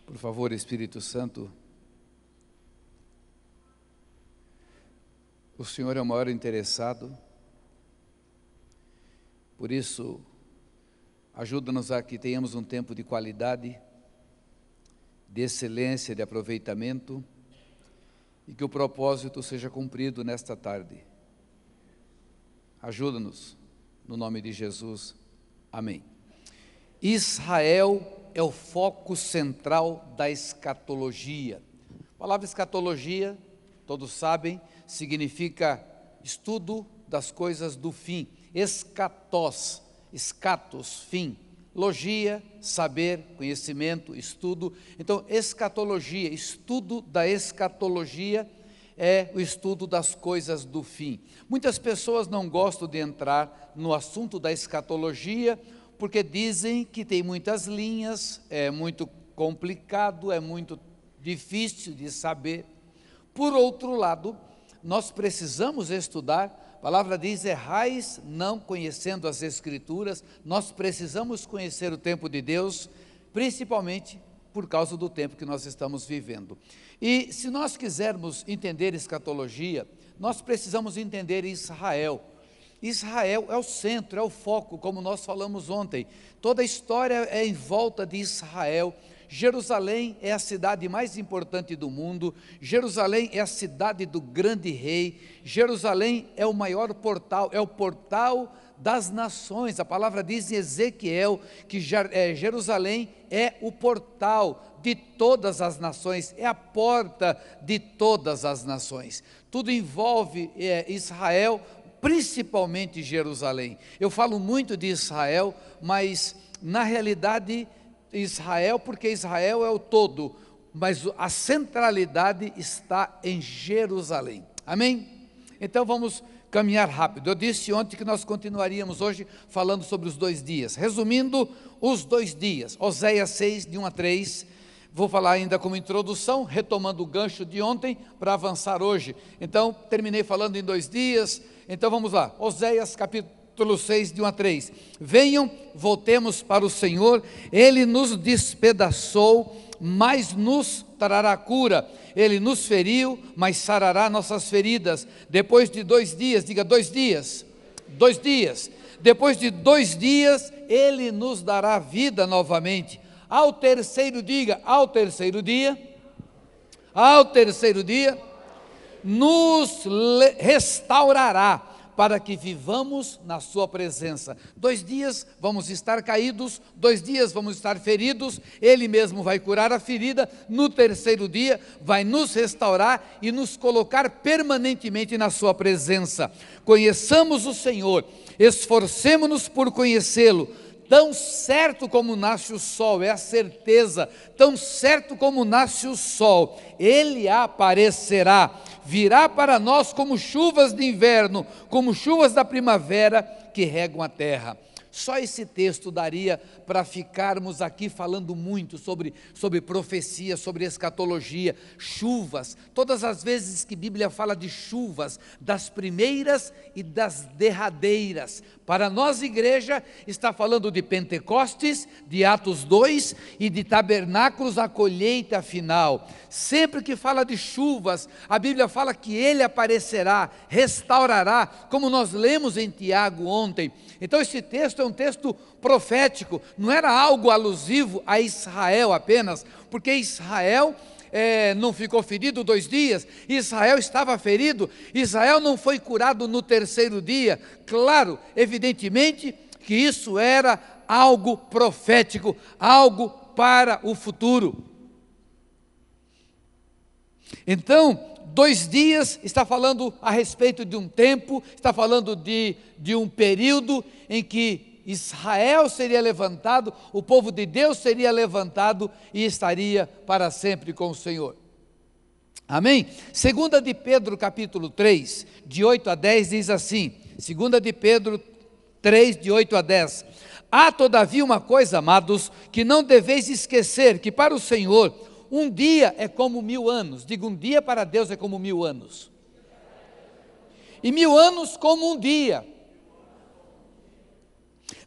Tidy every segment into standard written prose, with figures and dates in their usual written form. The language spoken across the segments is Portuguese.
Por favor, Espírito Santo, o Senhor é o maior interessado, por isso, ajuda-nos a que tenhamos um tempo de qualidade, de excelência, de aproveitamento, e que o propósito seja cumprido nesta tarde. Ajuda-nos, no nome de Jesus. Amém. Israel é o foco central da escatologia. A palavra escatologia, todos sabem, significa estudo das coisas do fim. Escatos, fim. Logia, saber, conhecimento, estudo. Então, escatologia, estudo da escatologia é o estudo das coisas do fim. Muitas pessoas não gostam de entrar no assunto da escatologia, porque dizem que tem muitas linhas, é muito complicado, é muito difícil de saber. Por outro lado, nós precisamos estudar. A palavra diz: errais não conhecendo as Escrituras. Nós precisamos conhecer o tempo de Deus, principalmente por causa do tempo que nós estamos vivendo. E se nós quisermos entender escatologia, nós precisamos entender Israel. Israel é o centro, é o foco, como nós falamos ontem. Toda a história é em volta de Israel. Jerusalém é a cidade mais importante do mundo, Jerusalém é a cidade do grande rei, Jerusalém é o maior portal, é o portal das nações. A palavra diz em Ezequiel que Jerusalém é o portal de todas as nações, é a porta de todas as nações. Tudo envolve Israel, principalmente Jerusalém. Eu falo muito de Israel, mas na realidade Israel, porque Israel é o todo, mas a centralidade está em Jerusalém. Amém? Então vamos caminhar rápido. Eu disse ontem que nós continuaríamos hoje falando sobre os 2 dias. Resumindo, os 2 dias, Oséias 6, de 1 a 3, vou falar ainda como introdução, retomando o gancho de ontem, para avançar hoje. Então, terminei falando em 2 dias, então vamos lá, Oséias capítulo 6, de 1 a 3, venham, voltemos para o Senhor, Ele nos despedaçou, mas nos trará cura, Ele nos feriu, mas sarará nossas feridas. Depois de 2 dias, diga 2 dias, 2 dias, depois de 2 dias, Ele nos dará vida novamente. Ao terceiro, diga, ao terceiro dia, nos restaurará, para que vivamos na sua presença. 2 dias vamos estar caídos, 2 dias vamos estar feridos, Ele mesmo vai curar a ferida, no terceiro dia vai nos restaurar e nos colocar permanentemente na sua presença. Conheçamos o Senhor, esforcemo-nos por conhecê-lo. Tão certo como nasce o sol, é a certeza, tão certo como nasce o sol, Ele aparecerá, virá para nós como chuvas de inverno, como chuvas da primavera que regam a terra. Só esse texto daria para ficarmos aqui falando muito sobre profecia, sobre escatologia, chuvas. Todas as vezes que a Bíblia fala de chuvas, das primeiras e das derradeiras. Para nós, igreja, está falando de Pentecostes, de Atos 2 e de tabernáculos, a colheita final. Sempre que fala de chuvas, a Bíblia fala que Ele aparecerá, restaurará, como nós lemos em Tiago ontem. Então esse texto é um texto profético, não era algo alusivo a Israel apenas, porque Israel não ficou ferido 2 dias, Israel estava ferido, Israel não foi curado no terceiro dia. Claro, evidentemente que isso era algo profético, algo para o futuro. Então, 2 dias está falando a respeito de um tempo, está falando de um período em que Israel seria levantado, o povo de Deus seria levantado e estaria para sempre com o Senhor. Amém? 2 de Pedro capítulo 3, de 8 a 10 diz assim, 2 de Pedro 3, de 8 a 10, há todavia uma coisa, amados, que não deveis esquecer, que para o Senhor um dia é como 1000 anos, diga, um dia para Deus é como 1000 anos, e 1000 anos como um dia.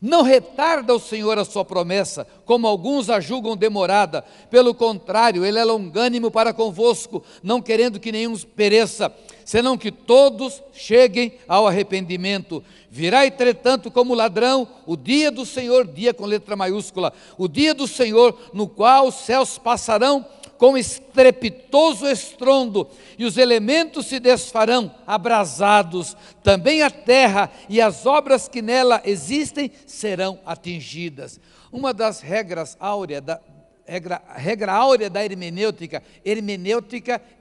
Não retarda o Senhor a sua promessa, como alguns a julgam demorada. Pelo contrário, Ele é longânimo para convosco, não querendo que nenhum pereça, senão que todos cheguem ao arrependimento. Virá, entretanto, como ladrão, o dia do Senhor, dia com letra maiúscula, o dia do Senhor, no qual os céus passarão com estrepitoso estrondo, e os elementos se desfarão, abrasados, também a terra e as obras que nela existem serão atingidas. Uma das regras áureas regra áurea da hermenêutica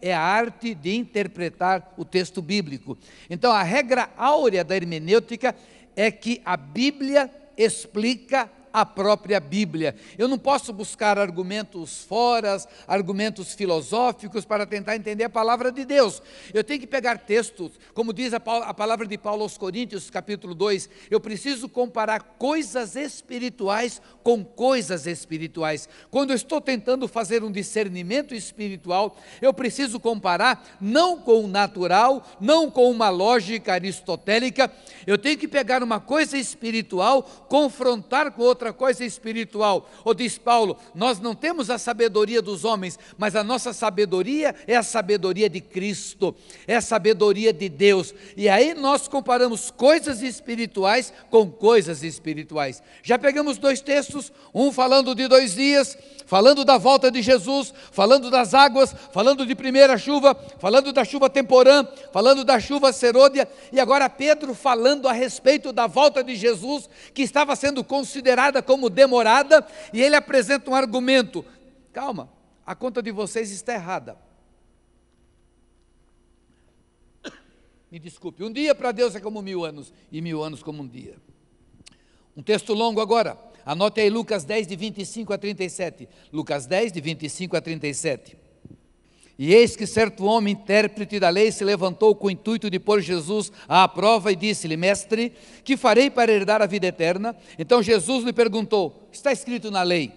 é a arte de interpretar o texto bíblico. Então, a regra áurea da hermenêutica é que a Bíblia explica a própria Bíblia. Eu não posso buscar argumentos fora, argumentos filosóficos para tentar entender a palavra de Deus. Eu tenho que pegar textos, como diz a palavra de Paulo aos Coríntios, capítulo 2, eu preciso comparar coisas espirituais com coisas espirituais. Quando eu estou tentando fazer um discernimento espiritual, eu preciso comparar não com o natural, não com uma lógica aristotélica, eu tenho que pegar uma coisa espiritual, confrontar com outra coisa espiritual. Ou diz Paulo, nós não temos a sabedoria dos homens, mas a nossa sabedoria é a sabedoria de Cristo, é a sabedoria de Deus. E aí nós comparamos coisas espirituais com coisas espirituais. Já pegamos dois textos, um falando de 2 dias, falando da volta de Jesus, falando das águas, falando de primeira chuva, falando da chuva temporã, falando da chuva serôdia, e agora Pedro falando a respeito da volta de Jesus, que estava sendo considerada como demorada, e ele apresenta um argumento. Calma, a conta de vocês está errada. Me desculpe, um dia para Deus é como 1000 anos, e 1000 anos como um dia. Um texto longo agora, anote aí Lucas 10, de 25 a 37. Lucas 10, de 25 a 37. E eis que certo homem, intérprete da lei, se levantou com o intuito de pôr Jesus à prova e disse-lhe, mestre, que farei para herdar a vida eterna? Então Jesus lhe perguntou, está escrito na lei,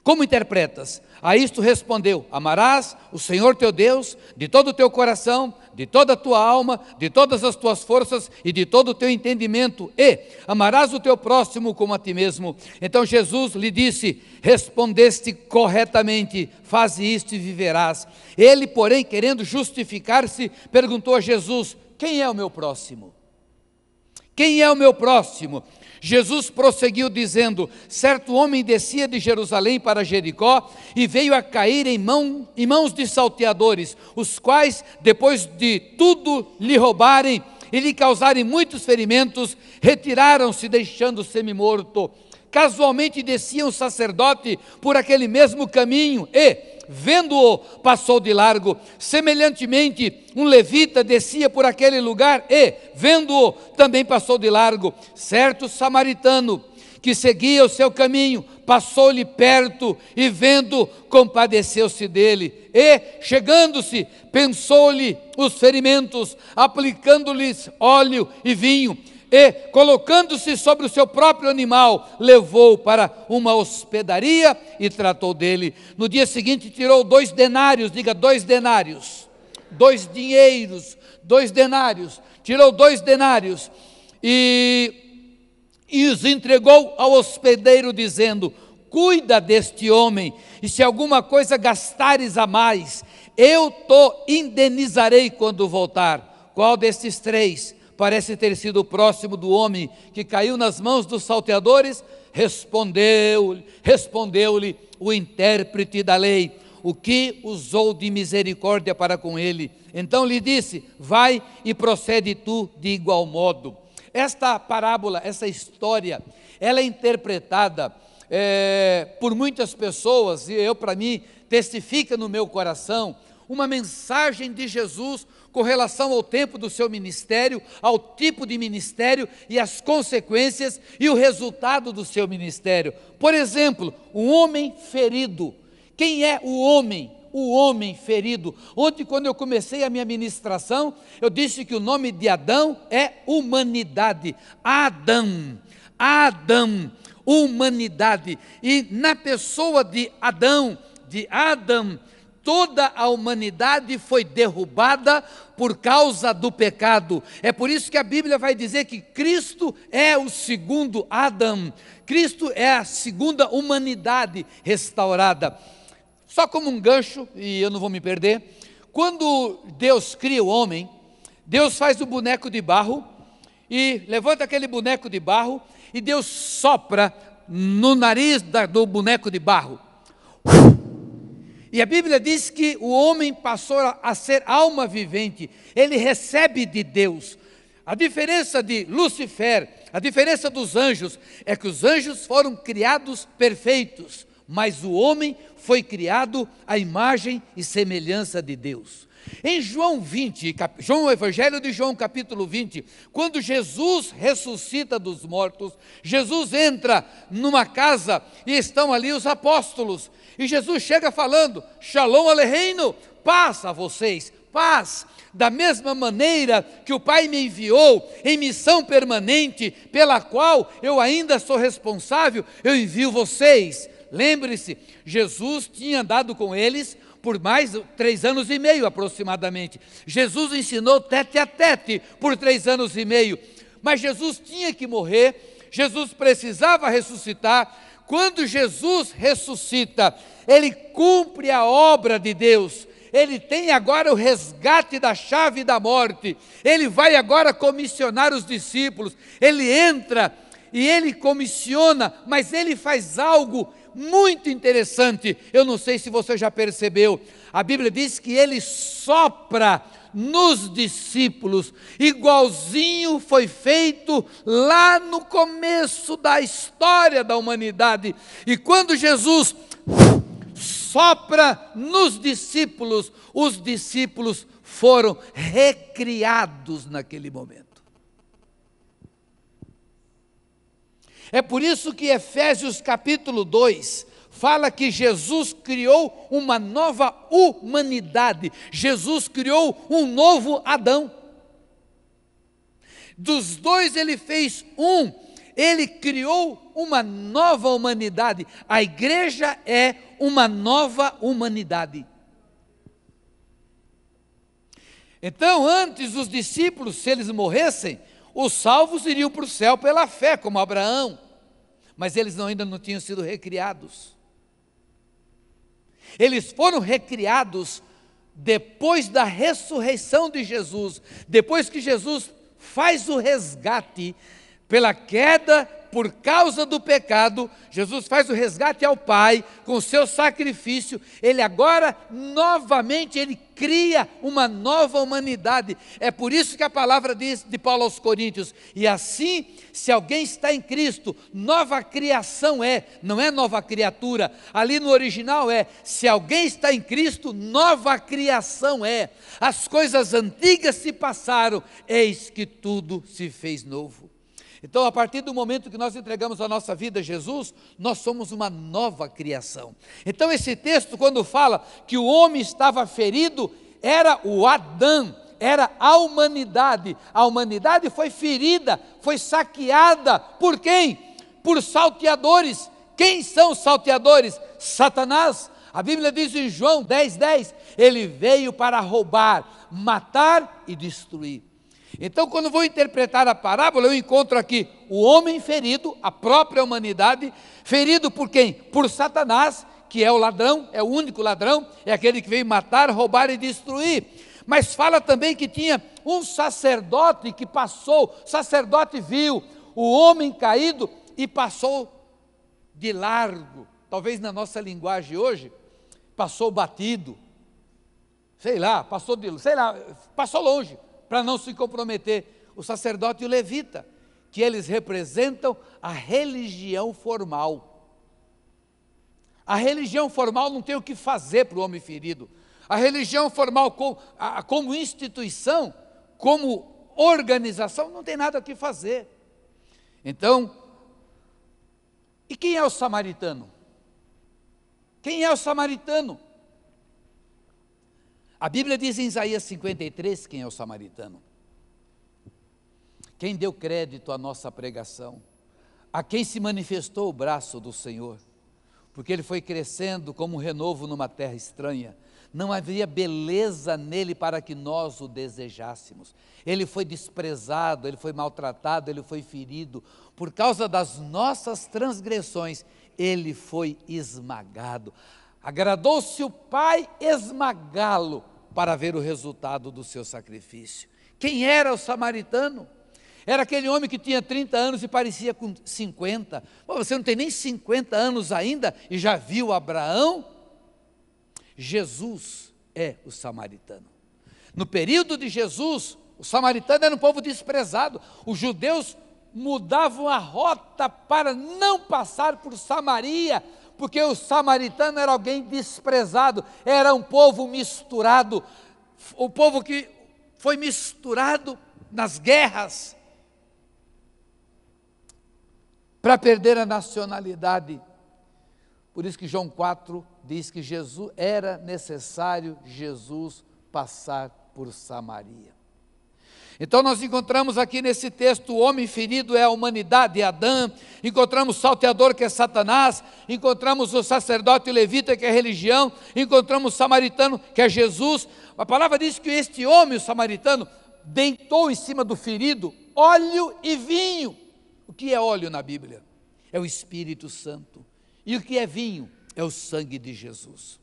como interpretas? A isto respondeu, amarás o Senhor teu Deus de todo o teu coração, de toda a tua alma, de todas as tuas forças e de todo o teu entendimento, e amarás o teu próximo como a ti mesmo. Então Jesus lhe disse, respondeste corretamente, faze isto e viverás. Ele, porém, querendo justificar-se, perguntou a Jesus, quem é o meu próximo? Quem é o meu próximo? Jesus prosseguiu dizendo, certo homem descia de Jerusalém para Jericó e veio a cair em mãos de salteadores, os quais, depois de tudo lhe roubarem e lhe causarem muitos ferimentos, retiraram-se deixando semi-morto. Casualmente descia um sacerdote por aquele mesmo caminho e, vendo-o, passou de largo. Semelhantemente, um levita descia por aquele lugar e, vendo-o, também passou de largo. Certo samaritano que seguia o seu caminho, passou-lhe perto e, vendo, compadeceu-se dele. E, chegando-se, pensou-lhe os ferimentos, aplicando-lhes óleo e vinho. E, colocando-se sobre o seu próprio animal, levou-o para uma hospedaria e tratou dele. No dia seguinte tirou 2 denários, diga 2 denários, 2 dinheiros, 2 denários, tirou 2 denários e os entregou ao hospedeiro dizendo, cuida deste homem e se alguma coisa gastares a mais, eu te indenizarei quando voltar. Qual destes 3 parece ter sido o próximo do homem que caiu nas mãos dos salteadores? Respondeu-lhe o intérprete da lei, o que usou de misericórdia para com ele. Então lhe disse, vai e procede tu de igual modo. Esta parábola, essa história, ela é interpretada por muitas pessoas, e para mim, testifica no meu coração, uma mensagem de Jesus com relação ao tempo do seu ministério, ao tipo de ministério e as consequências e o resultado do seu ministério. Por exemplo, um homem ferido. Quem é o homem? O homem ferido. Ontem, quando eu comecei a minha ministração, eu disse que o nome de Adão é humanidade. Adão, humanidade. E na pessoa de Adão, toda a humanidade foi derrubada por causa do pecado. É por isso que a Bíblia vai dizer que Cristo é o segundo Adão. Cristo é a segunda humanidade restaurada. Só como um gancho, e eu não vou me perder, quando Deus cria o homem, Deus faz o boneco de barro, e levanta aquele boneco de barro, e Deus sopra no nariz do boneco de barro. E a Bíblia diz que o homem passou a ser alma vivente, ele recebe de Deus. A diferença de Lúcifer, a diferença dos anjos, é que os anjos foram criados perfeitos, mas o homem foi criado à imagem e semelhança de Deus. Em João 20, o Evangelho de João capítulo 20, quando Jesus ressuscita dos mortos, Jesus entra numa casa e estão ali os apóstolos, e Jesus chega falando, Shalom Aleinu, paz a vocês, paz. Da mesma maneira que o Pai me enviou em missão permanente, pela qual eu ainda sou responsável, eu envio vocês. Lembre-se, Jesus tinha andado com eles por mais de 3 anos e meio aproximadamente. Jesus ensinou tete a tete por 3 anos e meio. Mas Jesus tinha que morrer, Jesus precisava ressuscitar. Quando Jesus ressuscita, Ele cumpre a obra de Deus. Ele tem agora o resgate da chave da morte. Ele vai agora comissionar os discípulos. Ele entra e Ele comissiona, mas Ele faz algo muito interessante. Eu não sei se você já percebeu, a Bíblia diz que Ele sopra nos discípulos, igualzinho foi feito lá no começo da história da humanidade. E quando Jesus sopra nos discípulos, os discípulos foram recriados naquele momento. É por isso que Efésios capítulo 2 fala que Jesus criou uma nova humanidade, Jesus criou um novo Adão. Dos dois ele fez um, ele criou uma nova humanidade. A igreja é uma nova humanidade. Então, antes os discípulos, se eles morressem, os salvos iriam para o céu pela fé, como Abraão, mas eles ainda não tinham sido recriados. Eles foram recriados depois da ressurreição de Jesus, depois que Jesus faz o resgate pela queda, por causa do pecado, Jesus faz o resgate ao Pai, com o seu sacrifício, Ele agora, novamente, Ele cria uma nova humanidade. É por isso que a palavra diz, de Paulo aos Coríntios, e assim, se alguém está em Cristo, nova criação é, não é nova criatura, ali no original é, se alguém está em Cristo, nova criação é, as coisas antigas se passaram, eis que tudo se fez novo. Então, a partir do momento que nós entregamos a nossa vida a Jesus, nós somos uma nova criação. Então, esse texto, quando fala que o homem estava ferido, era o Adão, era a humanidade. A humanidade foi ferida, foi saqueada. Por quem? Por salteadores. Quem são os salteadores? Satanás. A Bíblia diz em João 10:10, ele veio para roubar, matar e destruir. Então, quando vou interpretar a parábola, eu encontro aqui o homem ferido, a própria humanidade, ferido por quem? Por Satanás, que é o ladrão, é o único ladrão, é aquele que veio matar, roubar e destruir. Mas fala também que tinha um sacerdote que passou, o sacerdote viu o homem caído e passou de largo, talvez na nossa linguagem hoje, passou batido, passou longe, para não se comprometer. O sacerdote e o levita, que eles representam a religião formal. A religião formal não tem o que fazer para o homem ferido. A religião formal como instituição, como organização, não tem nada o que fazer. Então, e quem é o samaritano? Quem é o samaritano? A Bíblia diz em Isaías 53 quem é o samaritano. Quem deu crédito à nossa pregação, a quem se manifestou o braço do Senhor, porque ele foi crescendo como um renovo numa terra estranha. não havia beleza nele para que nós o desejássemos. Ele foi desprezado, ele foi maltratado, ele foi ferido. Por causa das nossas transgressões, ele foi esmagado. Agradou-se o Pai esmagá-lo para ver o resultado do seu sacrifício. Quem era o samaritano? Era aquele homem que tinha 30 anos e parecia com 50. Pô, você não tem nem 50 anos ainda e já viu Abraão? Jesus é o samaritano. No período de Jesus, o samaritano era um povo desprezado. Os judeus mudavam a rota para não passar por Samaria, porque o samaritano era alguém desprezado, era um povo misturado, o povo que foi misturado nas guerras, para perder a nacionalidade. Por isso que João 4 diz que era necessário Jesus passar por Samaria. Então nós encontramos aqui nesse texto, o homem ferido é a humanidade, é Adão, encontramos o salteador que é Satanás, encontramos o sacerdote levita que é a religião, encontramos o samaritano que é Jesus. A palavra diz que este homem, o samaritano, deitou em cima do ferido óleo e vinho. O que é óleo na Bíblia? É o Espírito Santo. E o que é vinho? É o sangue de Jesus.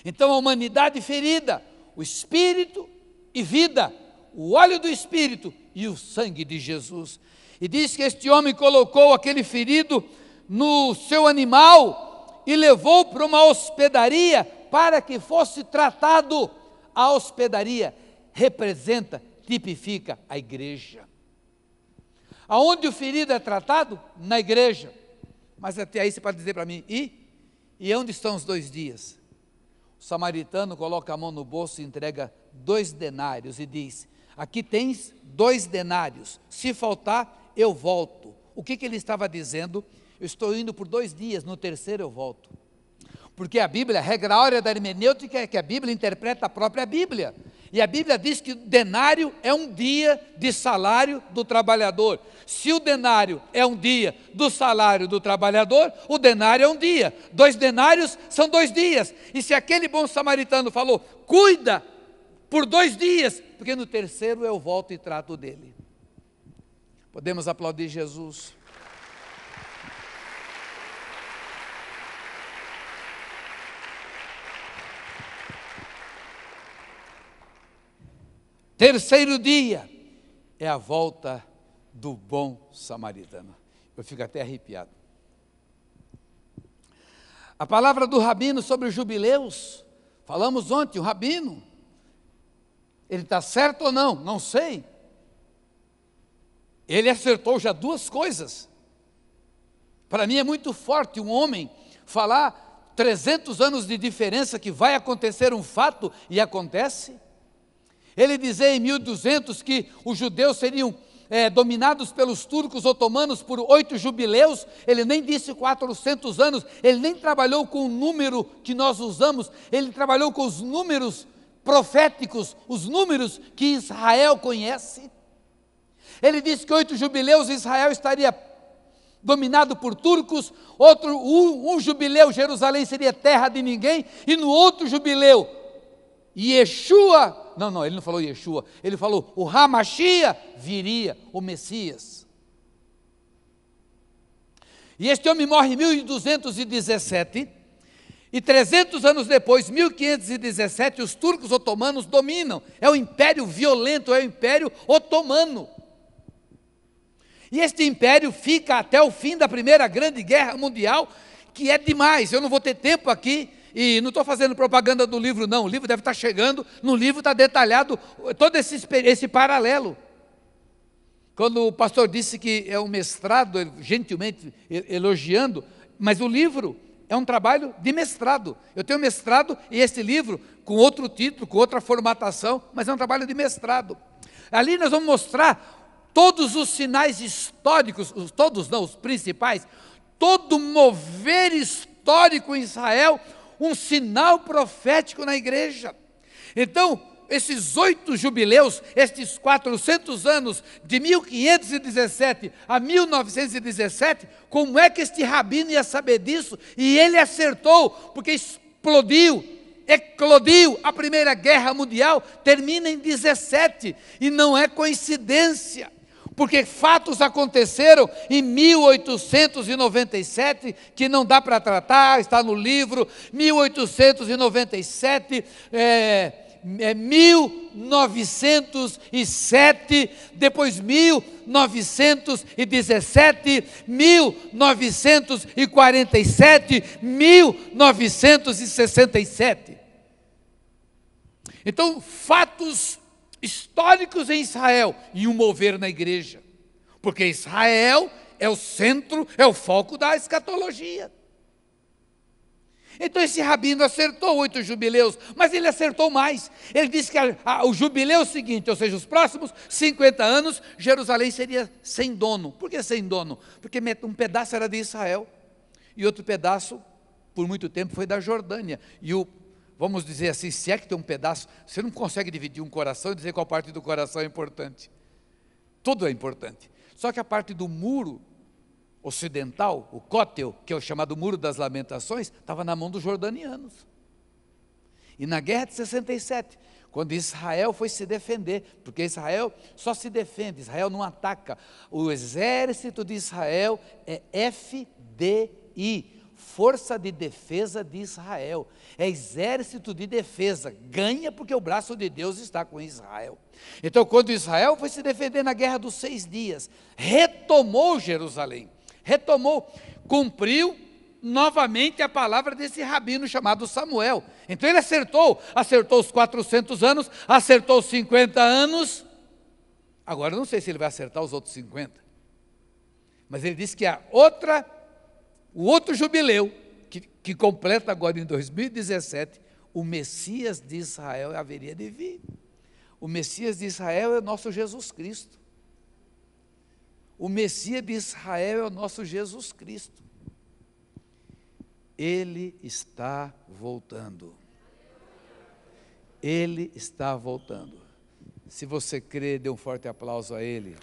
Então a humanidade ferida, o Espírito e vida, o óleo do Espírito e o sangue de Jesus. E diz que este homem colocou aquele ferido no seu animal e levou para uma hospedaria para que fosse tratado. A hospedaria representa, tipifica a igreja. Aonde o ferido é tratado? Na igreja. Mas até aí você pode dizer para mim, e onde estão os 2 dias? O samaritano coloca a mão no bolso e entrega 2 denários e diz, aqui tens 2 denários, se faltar eu volto. O que ele estava dizendo? Eu estou indo por 2 dias, no terceiro eu volto. Porque a Bíblia, a regra áurea da hermenêutica é que a Bíblia interpreta a própria Bíblia. E a Bíblia diz que o denário é um dia de salário do trabalhador. Se o denário é um dia do salário do trabalhador, o denário é um dia. 2 denários são 2 dias. E se aquele bom samaritano falou, cuida por 2 dias, porque no terceiro eu volto e trato dele. Podemos aplaudir Jesus? Terceiro dia é a volta do bom samaritano. Eu fico até arrepiado. A palavra do rabino sobre os jubileus, falamos ontem, o rabino, ele está certo ou não? Não sei. Ele acertou já 2 coisas. Para mim é muito forte um homem falar 300 anos de diferença que vai acontecer um fato e acontece. Ele dizia em 1200 que os judeus seriam dominados pelos turcos otomanos por 8 jubileus. Ele nem disse 400 anos, ele nem trabalhou com o número que nós usamos, ele trabalhou com os números proféticos, os números que Israel conhece. Ele disse que 8 jubileus Israel estaria dominado por turcos, um jubileu Jerusalém seria terra de ninguém, e no outro jubileu Yeshua, não, ele não falou Yeshua, ele falou o Hamashia viria, o Messias. E este homem morre em 1217, e 300 anos depois, 1517, os turcos otomanos dominam, é o império violento, é o império otomano. E este império fica até o fim da Primeira Grande Guerra Mundial, que é demais, eu não vou ter tempo aqui, e não estou fazendo propaganda do livro não, o livro deve estar chegando, no livro está detalhado todo esse paralelo. Quando o pastor disse que é um mestrado, gentilmente elogiando, mas o livro é um trabalho de mestrado. Eu tenho mestrado e esse livro, com outro título, com outra formatação, mas é um trabalho de mestrado. Ali nós vamos mostrar todos os sinais históricos, todos não, os principais, todo mover histórico em Israel, um sinal profético na igreja. Então, esses 8 jubileus, estes 400 anos, de 1517 a 1917, como é que este rabino ia saber disso? E ele acertou, porque explodiu eclodiu, a Primeira Guerra Mundial termina em 17, e não é coincidência, porque fatos aconteceram em 1897, que não dá para tratar, está no livro, 1897, 1907, depois 1917, 1947, 1967. Então, fatos históricos em Israel e um mover na igreja, porque Israel é o centro, é o foco da escatologia. Então esse rabino acertou 8 jubileus, mas ele acertou mais. Ele disse que o jubileu seguinte, ou seja, os próximos 50 anos, Jerusalém seria sem dono. Por que sem dono? Porque um pedaço era de Israel, e outro pedaço, por muito tempo, foi da Jordânia. E vamos dizer assim, se é que tem um pedaço, você não consegue dividir um coração e dizer qual parte do coração é importante. Tudo é importante. Só que a parte do muro ocidental, o Cótel, que é o chamado Muro das Lamentações, estava na mão dos jordanianos. E na guerra de 67, quando Israel foi se defender, porque Israel só se defende, Israel não ataca. O exército de Israel é FDI, Força de Defesa de Israel. É exército de defesa, ganha porque o braço de Deus está com Israel. Então, quando Israel foi se defender na guerra dos 6 dias, retomou Jerusalém. Cumpriu novamente a palavra desse rabino chamado Samuel. Então ele acertou os 400 anos, acertou os 50 anos. Agora eu não sei se ele vai acertar os outros 50, mas ele disse que o outro jubileu, que completa agora em 2017, o Messias de Israel haveria de vir. O Messias de Israel é o nosso Jesus Cristo. O Messias de Israel é o nosso Jesus Cristo. Ele está voltando. Ele está voltando. Se você crê, dê um forte aplauso a Ele.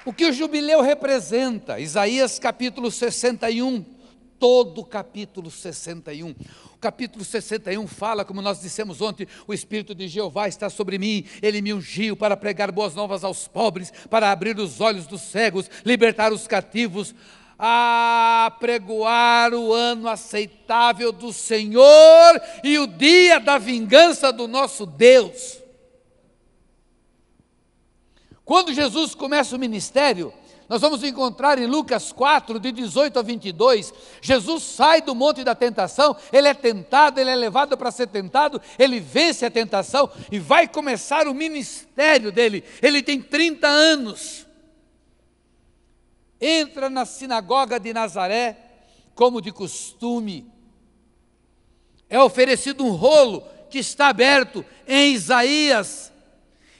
O que o jubileu representa? Isaías capítulo 61. Todo o capítulo 61. O capítulo 61 fala, como nós dissemos ontem, o Espírito de Jeová está sobre mim, Ele me ungiu para pregar boas novas aos pobres, para abrir os olhos dos cegos, libertar os cativos, a pregoar o ano aceitável do Senhor e o dia da vingança do nosso Deus. Quando Jesus começa o ministério, nós vamos encontrar em Lucas 4, de 18 a 22, Jesus sai do monte da tentação, ele é tentado, ele é levado para ser tentado, ele vence a tentação e vai começar o ministério dele. Ele tem 30 anos, entra na sinagoga de Nazaré, como de costume, é oferecido um rolo que está aberto em Isaías,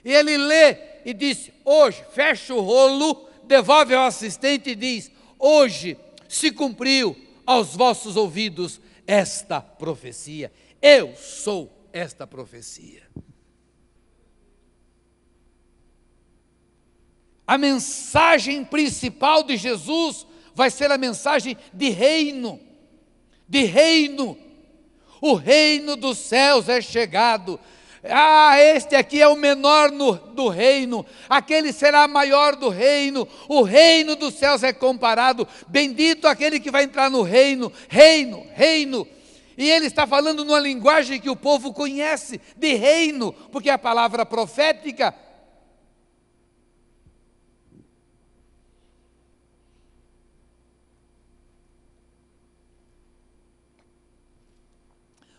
e ele lê e diz: hoje, fecha o rolo, devolve ao assistente e diz: hoje se cumpriu aos vossos ouvidos esta profecia. Eu sou esta profecia. A mensagem principal de Jesus vai ser a mensagem de reino. De reino. O reino dos céus é chegado. Este aqui é o menor do reino, aquele será maior do reino, o reino dos céus é comparado, bendito aquele que vai entrar no reino, reino, e ele está falando numa linguagem que o povo conhece, de reino, porque a palavra profética,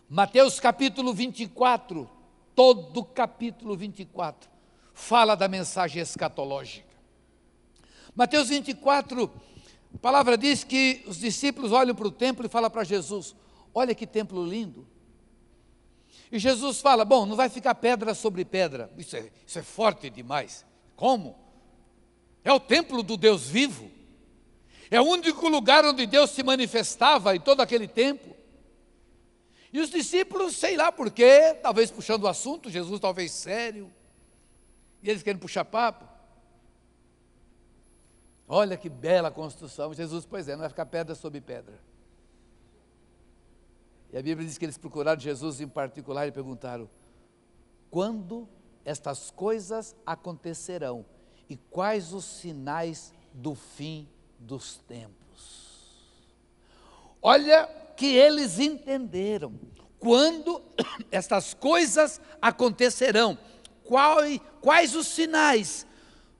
Mateus capítulo 24, todo o capítulo 24 fala da mensagem escatológica. Mateus 24, a palavra diz que os discípulos olham para o templo e falam para Jesus: olha que templo lindo. E Jesus fala: bom, não vai ficar pedra sobre pedra, isso é forte demais. Como? É o templo do Deus vivo, é o único lugar onde Deus se manifestava em todo aquele tempo. E os discípulos, sei lá por quê, talvez puxando o assunto, Jesus talvez sério, e eles querem puxar papo. Olha que bela construção. Jesus, pois é, não vai ficar pedra sobre pedra. E a Bíblia diz que eles procuraram Jesus em particular e perguntaram: quando estas coisas acontecerão? E quais os sinais do fim dos tempos? Olha que eles entenderam. Quando estas coisas acontecerão? Quais os sinais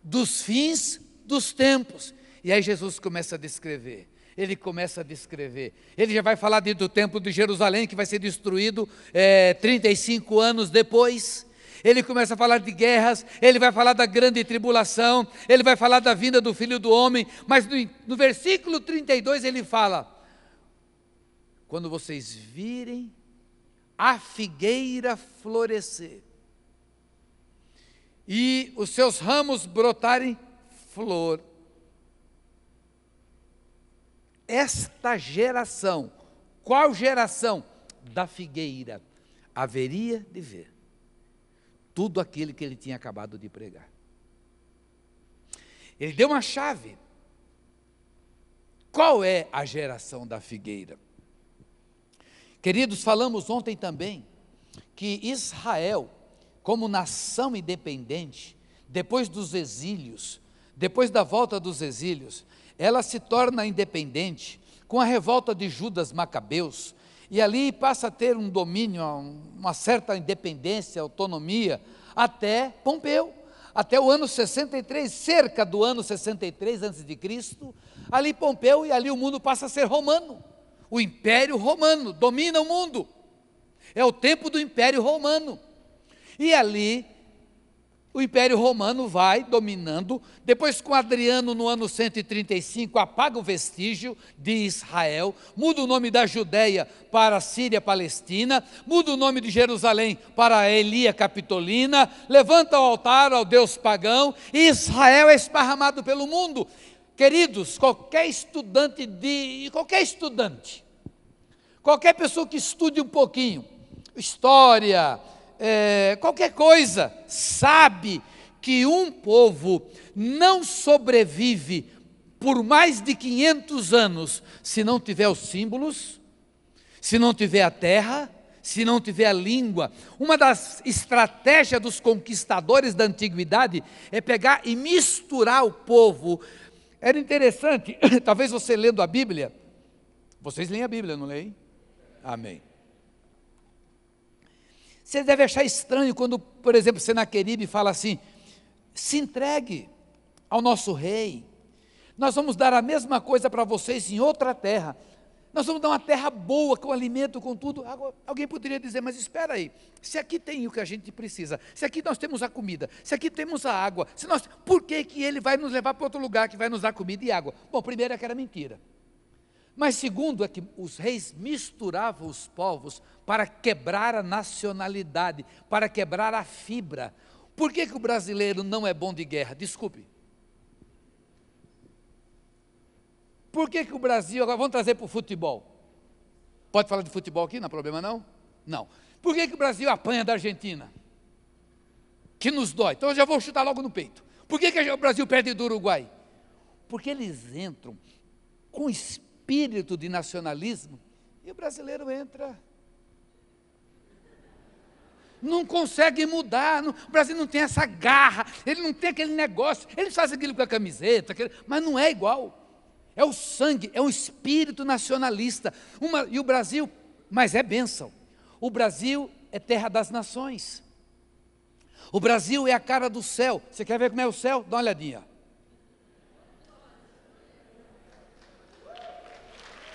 dos fins dos tempos? E aí Jesus começa a descrever. Ele já vai falar do templo de Jerusalém, que vai ser destruído 35 anos depois. Ele começa a falar de guerras, ele vai falar da grande tribulação, ele vai falar da vinda do Filho do Homem, mas no versículo 32 ele fala: quando vocês virem a figueira florescer e os seus ramos brotarem flor, esta geração, qual geração? Da figueira, haveria de ver tudo aquilo que ele tinha acabado de pregar. Ele deu uma chave. Qual é a geração da figueira? Queridos, falamos ontem também que Israel, como nação independente, depois dos exílios, depois da volta dos exílios, ela se torna independente com a revolta de Judas Macabeus, e ali passa a ter um domínio, uma certa independência, autonomia, até Pompeu, até o ano 63, cerca do ano 63 a.C., ali Pompeu, e ali o mundo passa a ser romano, o Império Romano domina o mundo, é o tempo do Império Romano, e ali o Império Romano vai dominando. Depois, com Adriano, no ano 135, apaga o vestígio de Israel, muda o nome da Judéia para Síria Palestina, muda o nome de Jerusalém para Elia Capitolina, levanta o altar ao Deus pagão, e Israel é esparramado pelo mundo. Queridos, qualquer pessoa que estude um pouquinho, história, qualquer coisa, sabe que um povo não sobrevive por mais de 500 anos se não tiver os símbolos, se não tiver a terra, se não tiver a língua. Uma das estratégias dos conquistadores da antiguidade é pegar e misturar o povo. Era interessante, talvez você lendo a Bíblia, vocês leem a Bíblia, não leem? Amém. Você deve achar estranho quando, por exemplo, Senaqueribe fala assim: se entregue ao nosso rei, nós vamos dar a mesma coisa para vocês em outra terra, nós vamos dar uma terra boa, com alimento, com tudo. Agora, alguém poderia dizer: mas espera aí, se aqui tem o que a gente precisa, se aqui nós temos a comida, se aqui temos a água, por que ele vai nos levar para outro lugar que vai nos dar comida e água? Bom, primeiro é que era mentira, mas segundo é que os reis misturavam os povos para quebrar a nacionalidade, para quebrar a fibra. Por que o brasileiro não é bom de guerra? Desculpe. Por que o Brasil, agora vamos trazer para o futebol. Pode falar de futebol aqui, não há problema não? Não. Por que o Brasil apanha da Argentina? Que nos dói. Então eu já vou chutar logo no peito. Por que o Brasil perde do Uruguai? Porque eles entram com espírito de nacionalismo e o brasileiro entra. Não consegue mudar, o Brasil não tem essa garra, ele não tem aquele negócio, eles fazem aquilo com a camiseta, mas não é igual, é o sangue, é um espírito nacionalista, e o Brasil, mas é bênção, o Brasil é terra das nações, o Brasil é a cara do céu. Você quer ver como é o céu? Dá uma olhadinha.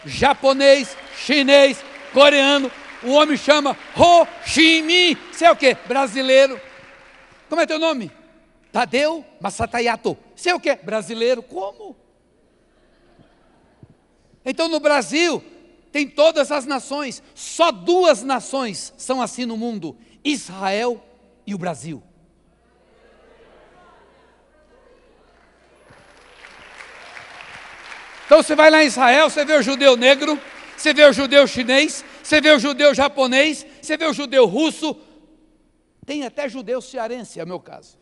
Japonês, chinês, coreano, o homem chama Ho Chi Minh. Você é o quê? Brasileiro. Como é teu nome? Tadeu Masatayato. Você é o quê? Brasileiro. Como? Então no Brasil tem todas as nações, só duas nações são assim no mundo: Israel e o Brasil. Então você vai lá em Israel, você vê o judeu negro, você vê o judeu chinês, você vê o judeu japonês, você vê o judeu russo, tem até judeu cearense, é o meu caso.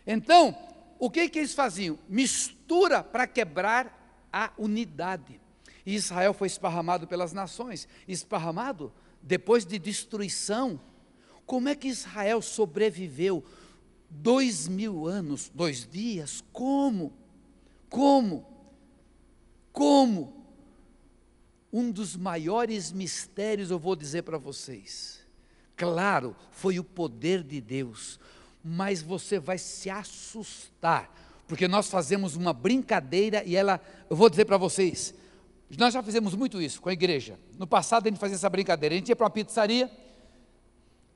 Então, o que eles faziam? Mistura para quebrar a unidade. E Israel foi esparramado pelas nações, esparramado depois de destruição. Como é que Israel sobreviveu 2000 anos, 2 dias? Como? Um dos maiores mistérios eu vou dizer para vocês. Claro, foi o poder de Deus, mas você vai se assustar, porque nós fazemos uma brincadeira e eu vou dizer para vocês, nós já fizemos muito isso com a igreja. No passado a gente fazia essa brincadeira, a gente ia para uma pizzaria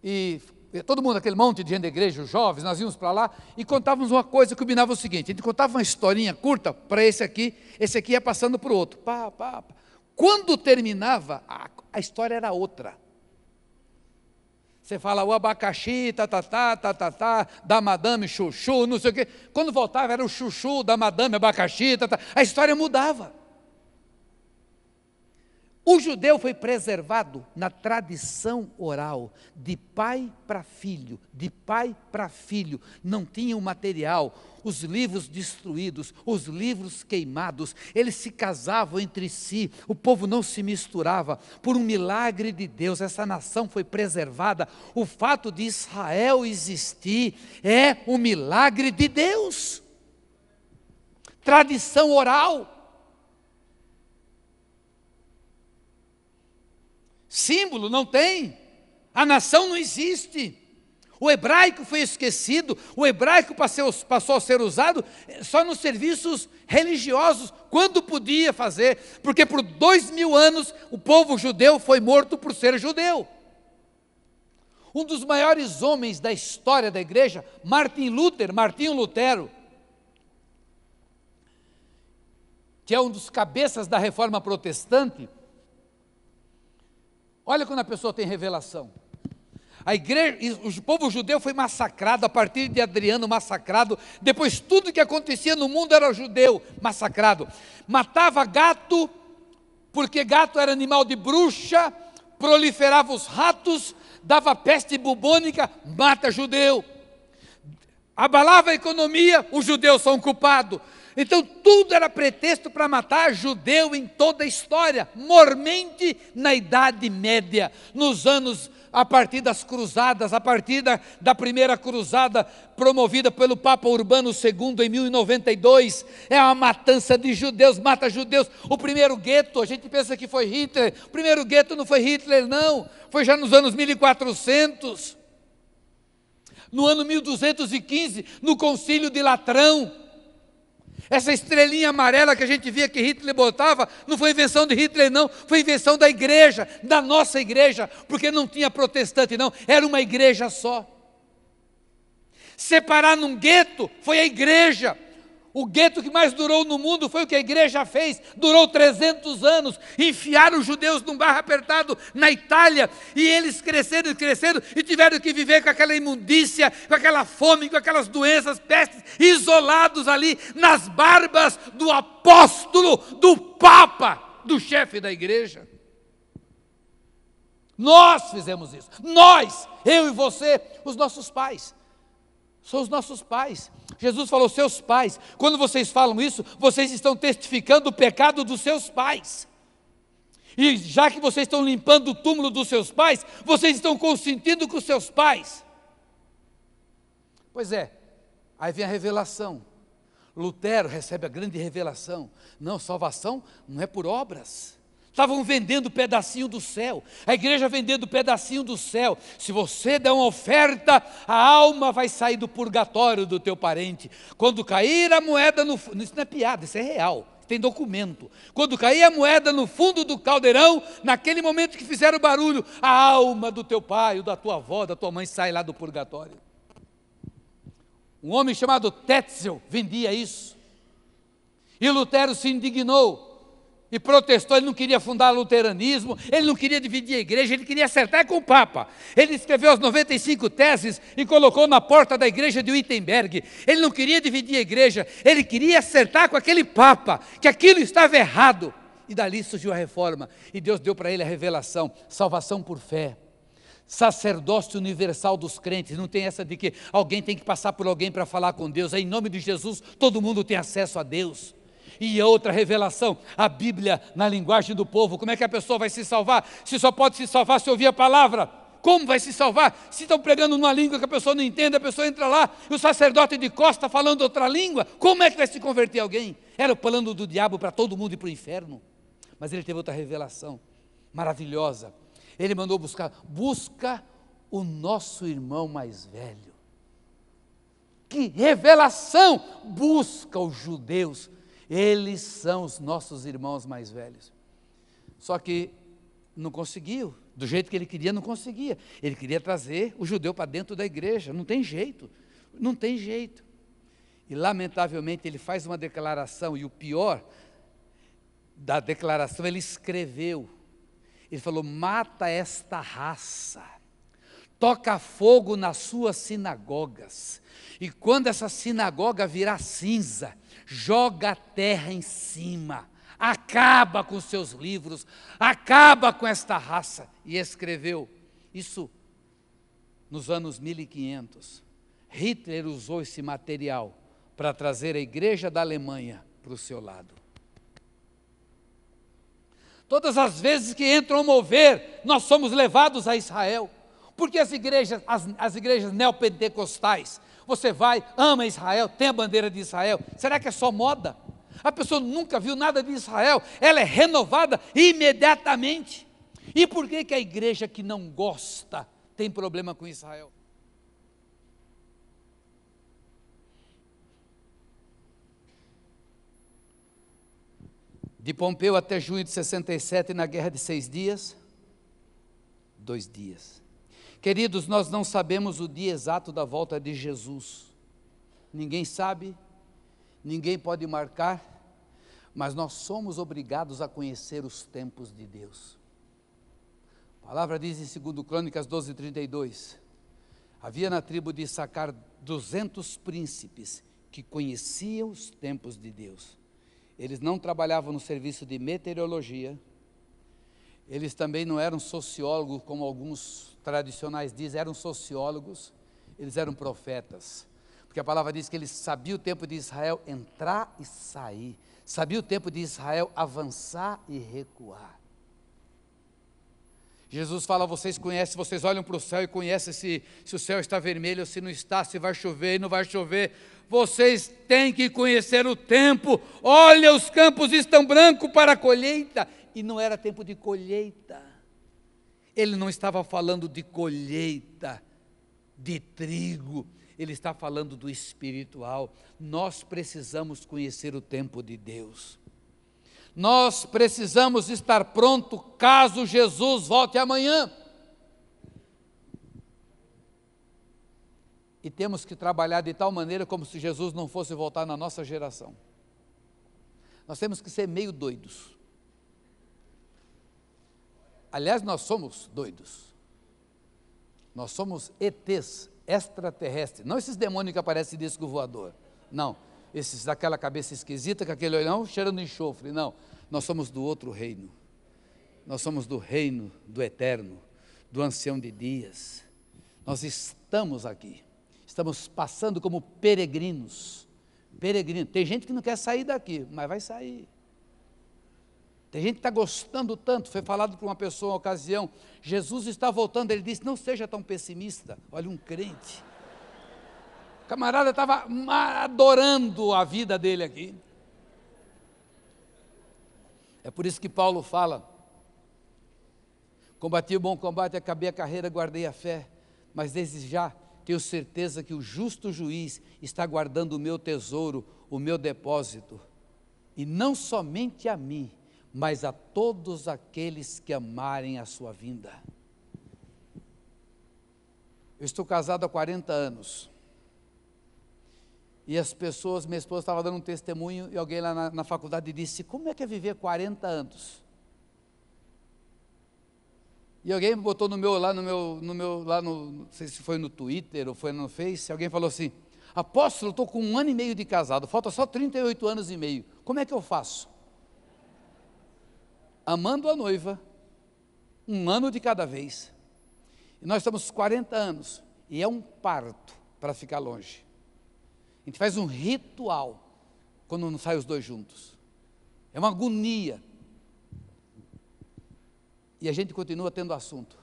e todo mundo, aquele monte de gente da igreja, os jovens, nós íamos para lá e contávamos uma coisa que combinava o seguinte: a gente contava uma historinha curta para esse aqui ia passando para o outro. Quando terminava, a história era outra. Você fala o abacaxi, da madame chuchu, não sei o quê. Quando voltava era o chuchu da madame abacaxi, a história mudava. O judeu foi preservado na tradição oral, de pai para filho, não tinha o material, os livros destruídos, os livros queimados, eles se casavam entre si, o povo não se misturava, por um milagre de Deus, essa nação foi preservada. O fato de Israel existir é um milagre de Deus. Tradição oral. Símbolo não tem, a nação não existe, o hebraico foi esquecido, o hebraico passou a ser usado só nos serviços religiosos, quando podia fazer, porque por 2000 anos o povo judeu foi morto por ser judeu. Um dos maiores homens da história da igreja, Martinho Lutero, que é um dos cabeças da reforma protestante. Olha quando a pessoa tem revelação. A igreja, o povo judeu foi massacrado, a partir de Adriano massacrado, depois tudo que acontecia no mundo era judeu massacrado. Matava gato, porque gato era animal de bruxa, proliferava os ratos, dava peste bubônica, mata judeu. Abalava a economia, os judeus são culpados. Então tudo era pretexto para matar judeu em toda a história, mormente na Idade Média, nos anos, a partir das cruzadas, a partir da primeira cruzada promovida pelo Papa Urbano II em 1092, é uma matança de judeus, mata judeus. O primeiro gueto, a gente pensa que foi Hitler, o primeiro gueto não foi Hitler não, foi já nos anos 1400, no ano 1215, no concílio de Latrão. Essa estrelinha amarela que a gente via que Hitler botava, não foi invenção de Hitler não, foi invenção da igreja, da nossa igreja, porque não tinha protestante não, era uma igreja só. Separar num gueto foi a igreja. O gueto que mais durou no mundo foi o que a igreja fez, durou 300 anos, enfiaram os judeus num barro apertado na Itália, e eles cresceram e tiveram que viver com aquela imundícia, com aquela fome, com aquelas doenças, pestes, isolados ali nas barbas do apóstolo, do papa, do chefe da igreja. Nós fizemos isso, nós, eu e você, os nossos pais. São os nossos pais. Jesus falou, seus pais. Quando vocês falam isso, vocês estão testificando o pecado dos seus pais. E já que vocês estão limpando o túmulo dos seus pais, vocês estão consentindo com os seus pais. Pois é, aí vem a revelação. Lutero recebe a grande revelação. Não, salvação não é por obras. Estavam vendendo pedacinho do céu, a igreja vendendo pedacinho do céu. Se você der uma oferta, a alma vai sair do purgatório do teu parente. Quando cair a moeda no fundo, isso não é piada, isso é real, tem documento. Quando cair a moeda no fundo do caldeirão, naquele momento que fizeram barulho, a alma do teu pai, ou da tua avó, da tua mãe sai lá do purgatório. Um homem chamado Tetzel vendia isso. E Lutero se indignou e protestou. Ele não queria fundar o luteranismo, ele não queria dividir a igreja, ele queria acertar com o Papa. Ele escreveu as 95 teses e colocou na porta da igreja de Wittenberg. Ele não queria dividir a igreja, ele queria acertar com aquele Papa, que aquilo estava errado. E dali surgiu a reforma, e Deus deu para ele a revelação, salvação por fé. sacerdócio universal dos crentes. Não tem essa de que alguém tem que passar por alguém para falar com Deus. Em nome de Jesus, todo mundo tem acesso a Deus. E outra revelação, a Bíblia na linguagem do povo. Como é que a pessoa vai se salvar? Se só pode se salvar se ouvir a palavra. Como vai se salvar? Se estão pregando numa língua que a pessoa não entende, a pessoa entra lá, e o sacerdote de costa falando outra língua, como é que vai se converter alguém? Era o plano do diabo para todo mundo ir para o inferno. Mas ele teve outra revelação maravilhosa. Ele mandou busca o nosso irmão mais velho. Que revelação! Busca os judeus. Eles são os nossos irmãos mais velhos. Só que não conseguiu, do jeito que ele queria, não conseguia. Ele queria trazer o judeu para dentro da igreja, não tem jeito, não tem jeito. E lamentavelmente ele faz uma declaração, e o pior da declaração, ele escreveu. Ele falou: mata esta raça, toca fogo nas suas sinagogas, e quando essa sinagoga virar cinza, joga a terra em cima, acaba com seus livros, acaba com esta raça. E escreveu isso nos anos 1500. Hitler usou esse material para trazer a igreja da Alemanha para o seu lado. Todas as vezes que entra um mover, nós somos levados a Israel. Porque as igrejas neopentecostais, você vai, ama Israel, tem a bandeira de Israel. Será que é só moda? A pessoa nunca viu nada de Israel, ela é renovada imediatamente. E por que a igreja que não gosta tem problema com Israel? De Pompeu até junho de 67, na guerra de 6 dias, 2 dias. Queridos, nós não sabemos o dia exato da volta de Jesus. Ninguém sabe, ninguém pode marcar, mas nós somos obrigados a conhecer os tempos de Deus. A palavra diz em 2 Crônicas 12:32, havia na tribo de Issacar 200 príncipes que conheciam os tempos de Deus. Eles não trabalhavam no serviço de meteorologia, eles também não eram sociólogos, como alguns tradicionais dizem, eram sociólogos, eles eram profetas. Porque a palavra diz que eles sabiam o tempo de Israel entrar e sair, sabiam o tempo de Israel avançar e recuar. Jesus fala: vocês conhecem, vocês olham para o céu e conhecem se o céu está vermelho ou se não está, se vai chover e não vai chover. Vocês têm que conhecer o tempo. Olha, os campos estão brancos para a colheita. E não era tempo de colheita. Ele não estava falando de colheita de trigo. Ele está falando do espiritual. Nós precisamos conhecer o tempo de Deus. Nós precisamos estar pronto caso Jesus volte amanhã. E temos que trabalhar de tal maneira como se Jesus não fosse voltar na nossa geração. Nós temos que ser meio doidos. Aliás, nós somos doidos. Nós somos ETs, extraterrestres. Não esses demônios que aparecem de disco voador. Não, esses daquela cabeça esquisita, com aquele olhão cheirando enxofre. Não, nós somos do outro reino. Nós somos do reino do eterno, do ancião de dias. Nós estamos aqui. Estamos passando como peregrinos. Peregrinos. Tem gente que não quer sair daqui, mas vai sair. Tem gente que está gostando tanto. Foi falado por uma pessoa uma ocasião: Jesus está voltando. Ele disse: não seja tão pessimista. Olha, um crente. O camarada estava adorando a vida dele aqui. É por isso que Paulo fala: combati o bom combate, acabei a carreira, guardei a fé, mas desde já tenho certeza que o justo juiz está guardando o meu tesouro, o meu depósito, e não somente a mim, mas a todos aqueles que amarem a sua vinda. Eu estou casado há 40 anos, e as pessoas, minha esposa estava dando um testemunho, e alguém lá na faculdade disse: como é que é viver 40 anos? E alguém botou não sei se foi no Twitter ou foi no Face, alguém falou assim: apóstolo, estou com 1 ano e meio de casado, falta só 38 anos e meio, como é que eu faço? Amando a noiva, 1 ano de cada vez. E nós estamos 40 anos, e é um parto para ficar longe. A gente faz um ritual quando não sai os dois juntos. É uma agonia. E a gente continua tendo assunto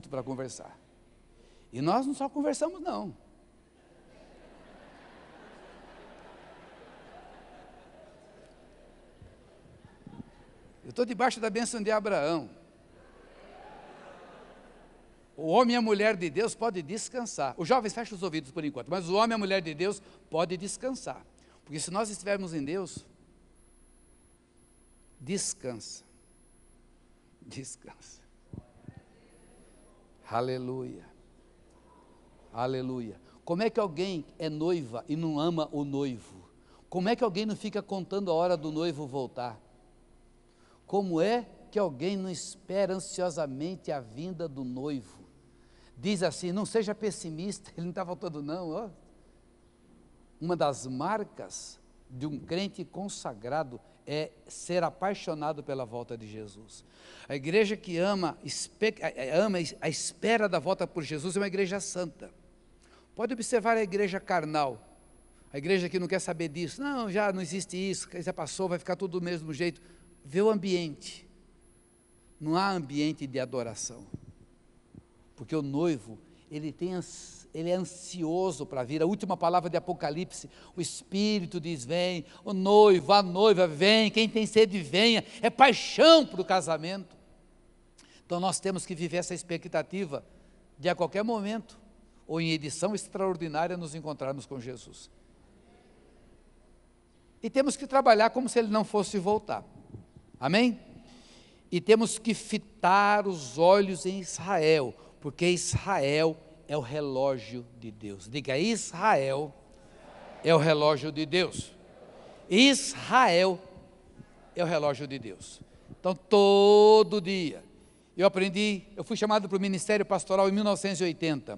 para conversar. E nós não só conversamos, não. Eu estou debaixo da bênção de Abraão. O homem e a mulher de Deus podem descansar. Os jovens fecham os ouvidos por enquanto, mas o homem e a mulher de Deus podem descansar. Porque se nós estivermos em Deus, descansa. Descansa. Aleluia. Aleluia. Como é que alguém é noiva e não ama o noivo? Como é que alguém não fica contando a hora do noivo voltar? Como é que alguém não espera ansiosamente a vinda do noivo? Diz assim, não seja pessimista, ele não está voltando não. Ó. Uma das marcas de um crente consagrado é ser apaixonado pela volta de Jesus. A igreja que ama a espera da volta por Jesus é uma igreja santa. Pode observar a igreja carnal, a igreja que não quer saber disso. Não, já não existe isso, já passou, vai ficar tudo do mesmo jeito. Vê o ambiente. Não há ambiente de adoração. Porque o noivo, ele é ansioso para vir. A última palavra de Apocalipse, o Espírito diz, vem. O noivo, a noiva, vem. Quem tem sede, venha. É paixão para o casamento. Então nós temos que viver essa expectativa de a qualquer momento, ou em edição extraordinária, nos encontrarmos com Jesus. E temos que trabalhar como se ele não fosse voltar. Amém? E temos que fitar os olhos em Israel, porque Israel é o relógio de Deus. Diga, Israel é o relógio de Deus. Israel é o relógio de Deus. Então, todo dia, eu fui chamado para o ministério pastoral em 1980.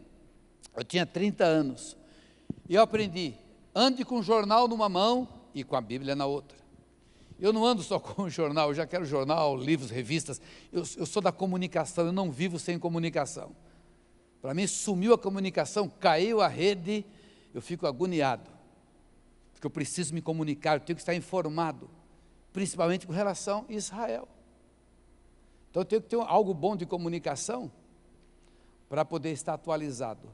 Eu tinha 30 anos. E eu aprendi, ande com o jornal numa mão e com a Bíblia na outra. Eu não ando só com o jornal, eu já quero jornal, livros, revistas. Eu sou da comunicação, eu não vivo sem comunicação. Para mim, sumiu a comunicação, caiu a rede, eu fico agoniado. Porque eu preciso me comunicar, eu tenho que estar informado, principalmente com relação a Israel. Então eu tenho que ter algo bom de comunicação para poder estar atualizado.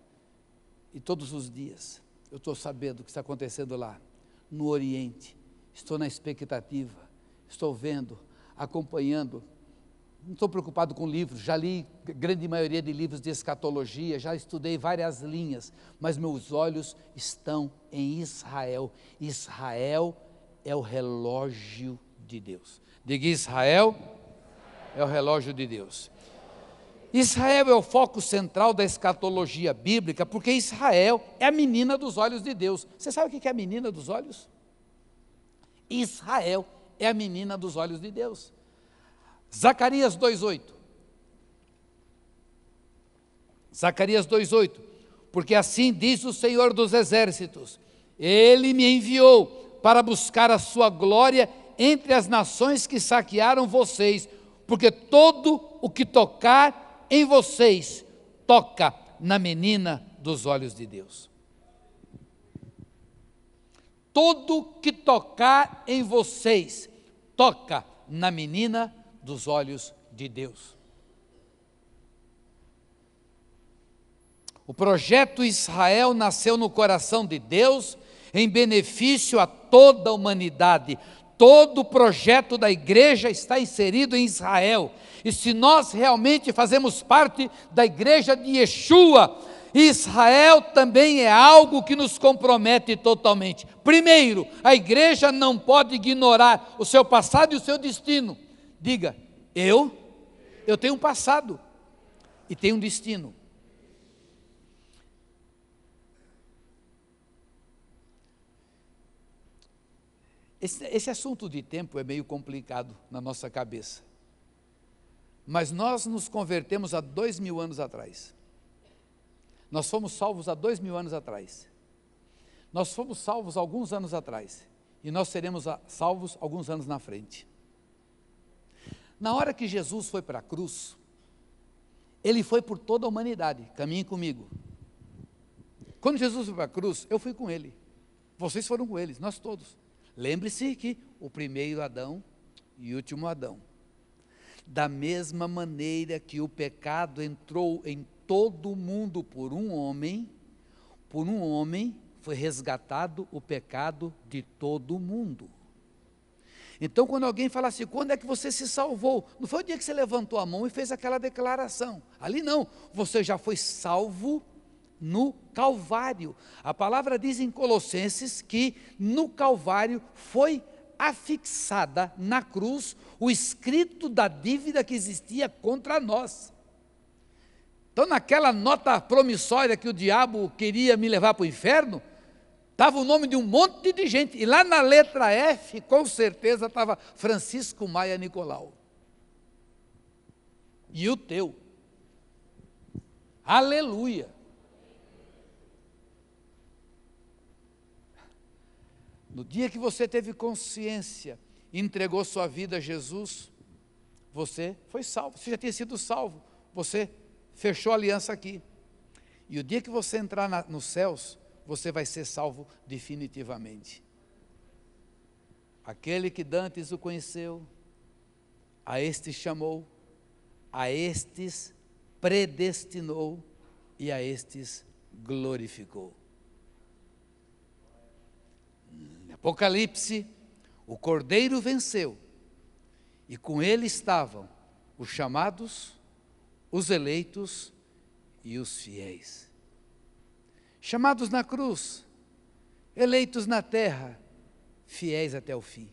E todos os dias eu estou sabendo o que está acontecendo lá, no Oriente. Estou na expectativa, estou vendo, acompanhando. Não estou preocupado com livros, já li grande maioria de livros de escatologia, já estudei várias linhas, mas meus olhos estão em Israel. Israel é o relógio de Deus. Diga, Israel é o relógio de Deus. Israel é o foco central da escatologia bíblica, porque Israel é a menina dos olhos de Deus. Você sabe o que é a menina dos olhos? Israel é a menina dos olhos de Deus. Zacarias 2:8. Zacarias 2:8. Porque assim diz o Senhor dos Exércitos: Ele me enviou para buscar a sua glória entre as nações que saquearam vocês, porque todo o que tocar em vocês, toca na menina dos olhos de Deus. Todo que tocar em vocês, toca na menina dos olhos de Deus. O projeto Israel nasceu no coração de Deus, em benefício a toda a humanidade. Todo o projeto da igreja está inserido em Israel. E se nós realmente fazemos parte da igreja de Yeshua, Israel também é algo que nos compromete totalmente. Primeiro, a igreja não pode ignorar o seu passado e o seu destino. Diga, eu tenho um passado e tenho um destino. Esse assunto de tempo é meio complicado na nossa cabeça. Mas nós nos convertemos há 2000 anos atrás. Nós fomos salvos há 2000 anos atrás. Nós fomos salvos alguns anos atrás. E nós seremos salvos alguns anos na frente. Na hora que Jesus foi para a cruz, Ele foi por toda a humanidade, caminhe comigo. Quando Jesus foi para a cruz, eu fui com ele. Vocês foram com eles, nós todos. Lembre-se que o primeiro Adão e o último Adão. Da mesma maneira que o pecado entrou em todo o mundo por um homem foi resgatado o pecado de todo o mundo. Então, quando alguém fala assim, quando é que você se salvou? Não foi o dia que você levantou a mão e fez aquela declaração. Ali não, você já foi salvo no Calvário. A palavra diz em Colossenses que no Calvário foi afixada na cruz o escrito da dívida que existia contra nós. Então, naquela nota promissória que o diabo queria me levar para o inferno, estava o nome de um monte de gente, e lá na letra F, com certeza, estava Francisco Maia Nicolau. E o teu. Aleluia. No dia que você teve consciência, entregou sua vida a Jesus, você foi salvo. Você já tinha sido salvo, você fechou a aliança aqui. E o dia que você entrar nos céus, você vai ser salvo definitivamente. Aquele que dantes o conheceu, a estes chamou, a estes predestinou e a estes glorificou. Em Apocalipse, o Cordeiro venceu, e com ele estavam os chamados, os eleitos e os fiéis. Chamados na cruz, eleitos na terra, fiéis até o fim.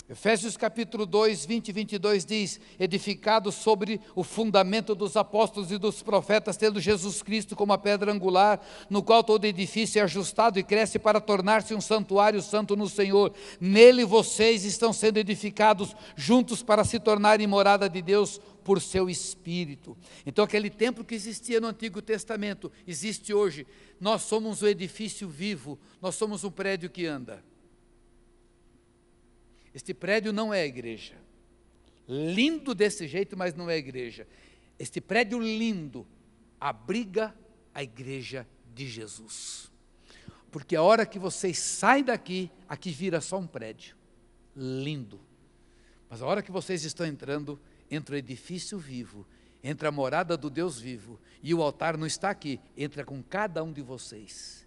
Efésios capítulo 2, 20 e 22 diz, edificado sobre o fundamento dos apóstolos e dos profetas, tendo Jesus Cristo como a pedra angular, no qual todo edifício é ajustado e cresce para tornar-se um santuário santo no Senhor. Nele vocês estão sendo edificados juntos para se tornarem morada de Deus por seu Espírito. Então aquele templo que existia no Antigo Testamento, existe hoje. Nós somos um edifício vivo, nós somos um prédio que anda. Este prédio não é a igreja, lindo desse jeito, mas não é a igreja. Este prédio lindo abriga a igreja de Jesus, porque a hora que vocês saem daqui, aqui vira só um prédio, lindo, mas a hora que vocês estão entrando, entra o edifício vivo, entra a morada do Deus vivo, e o altar não está aqui, entra com cada um de vocês.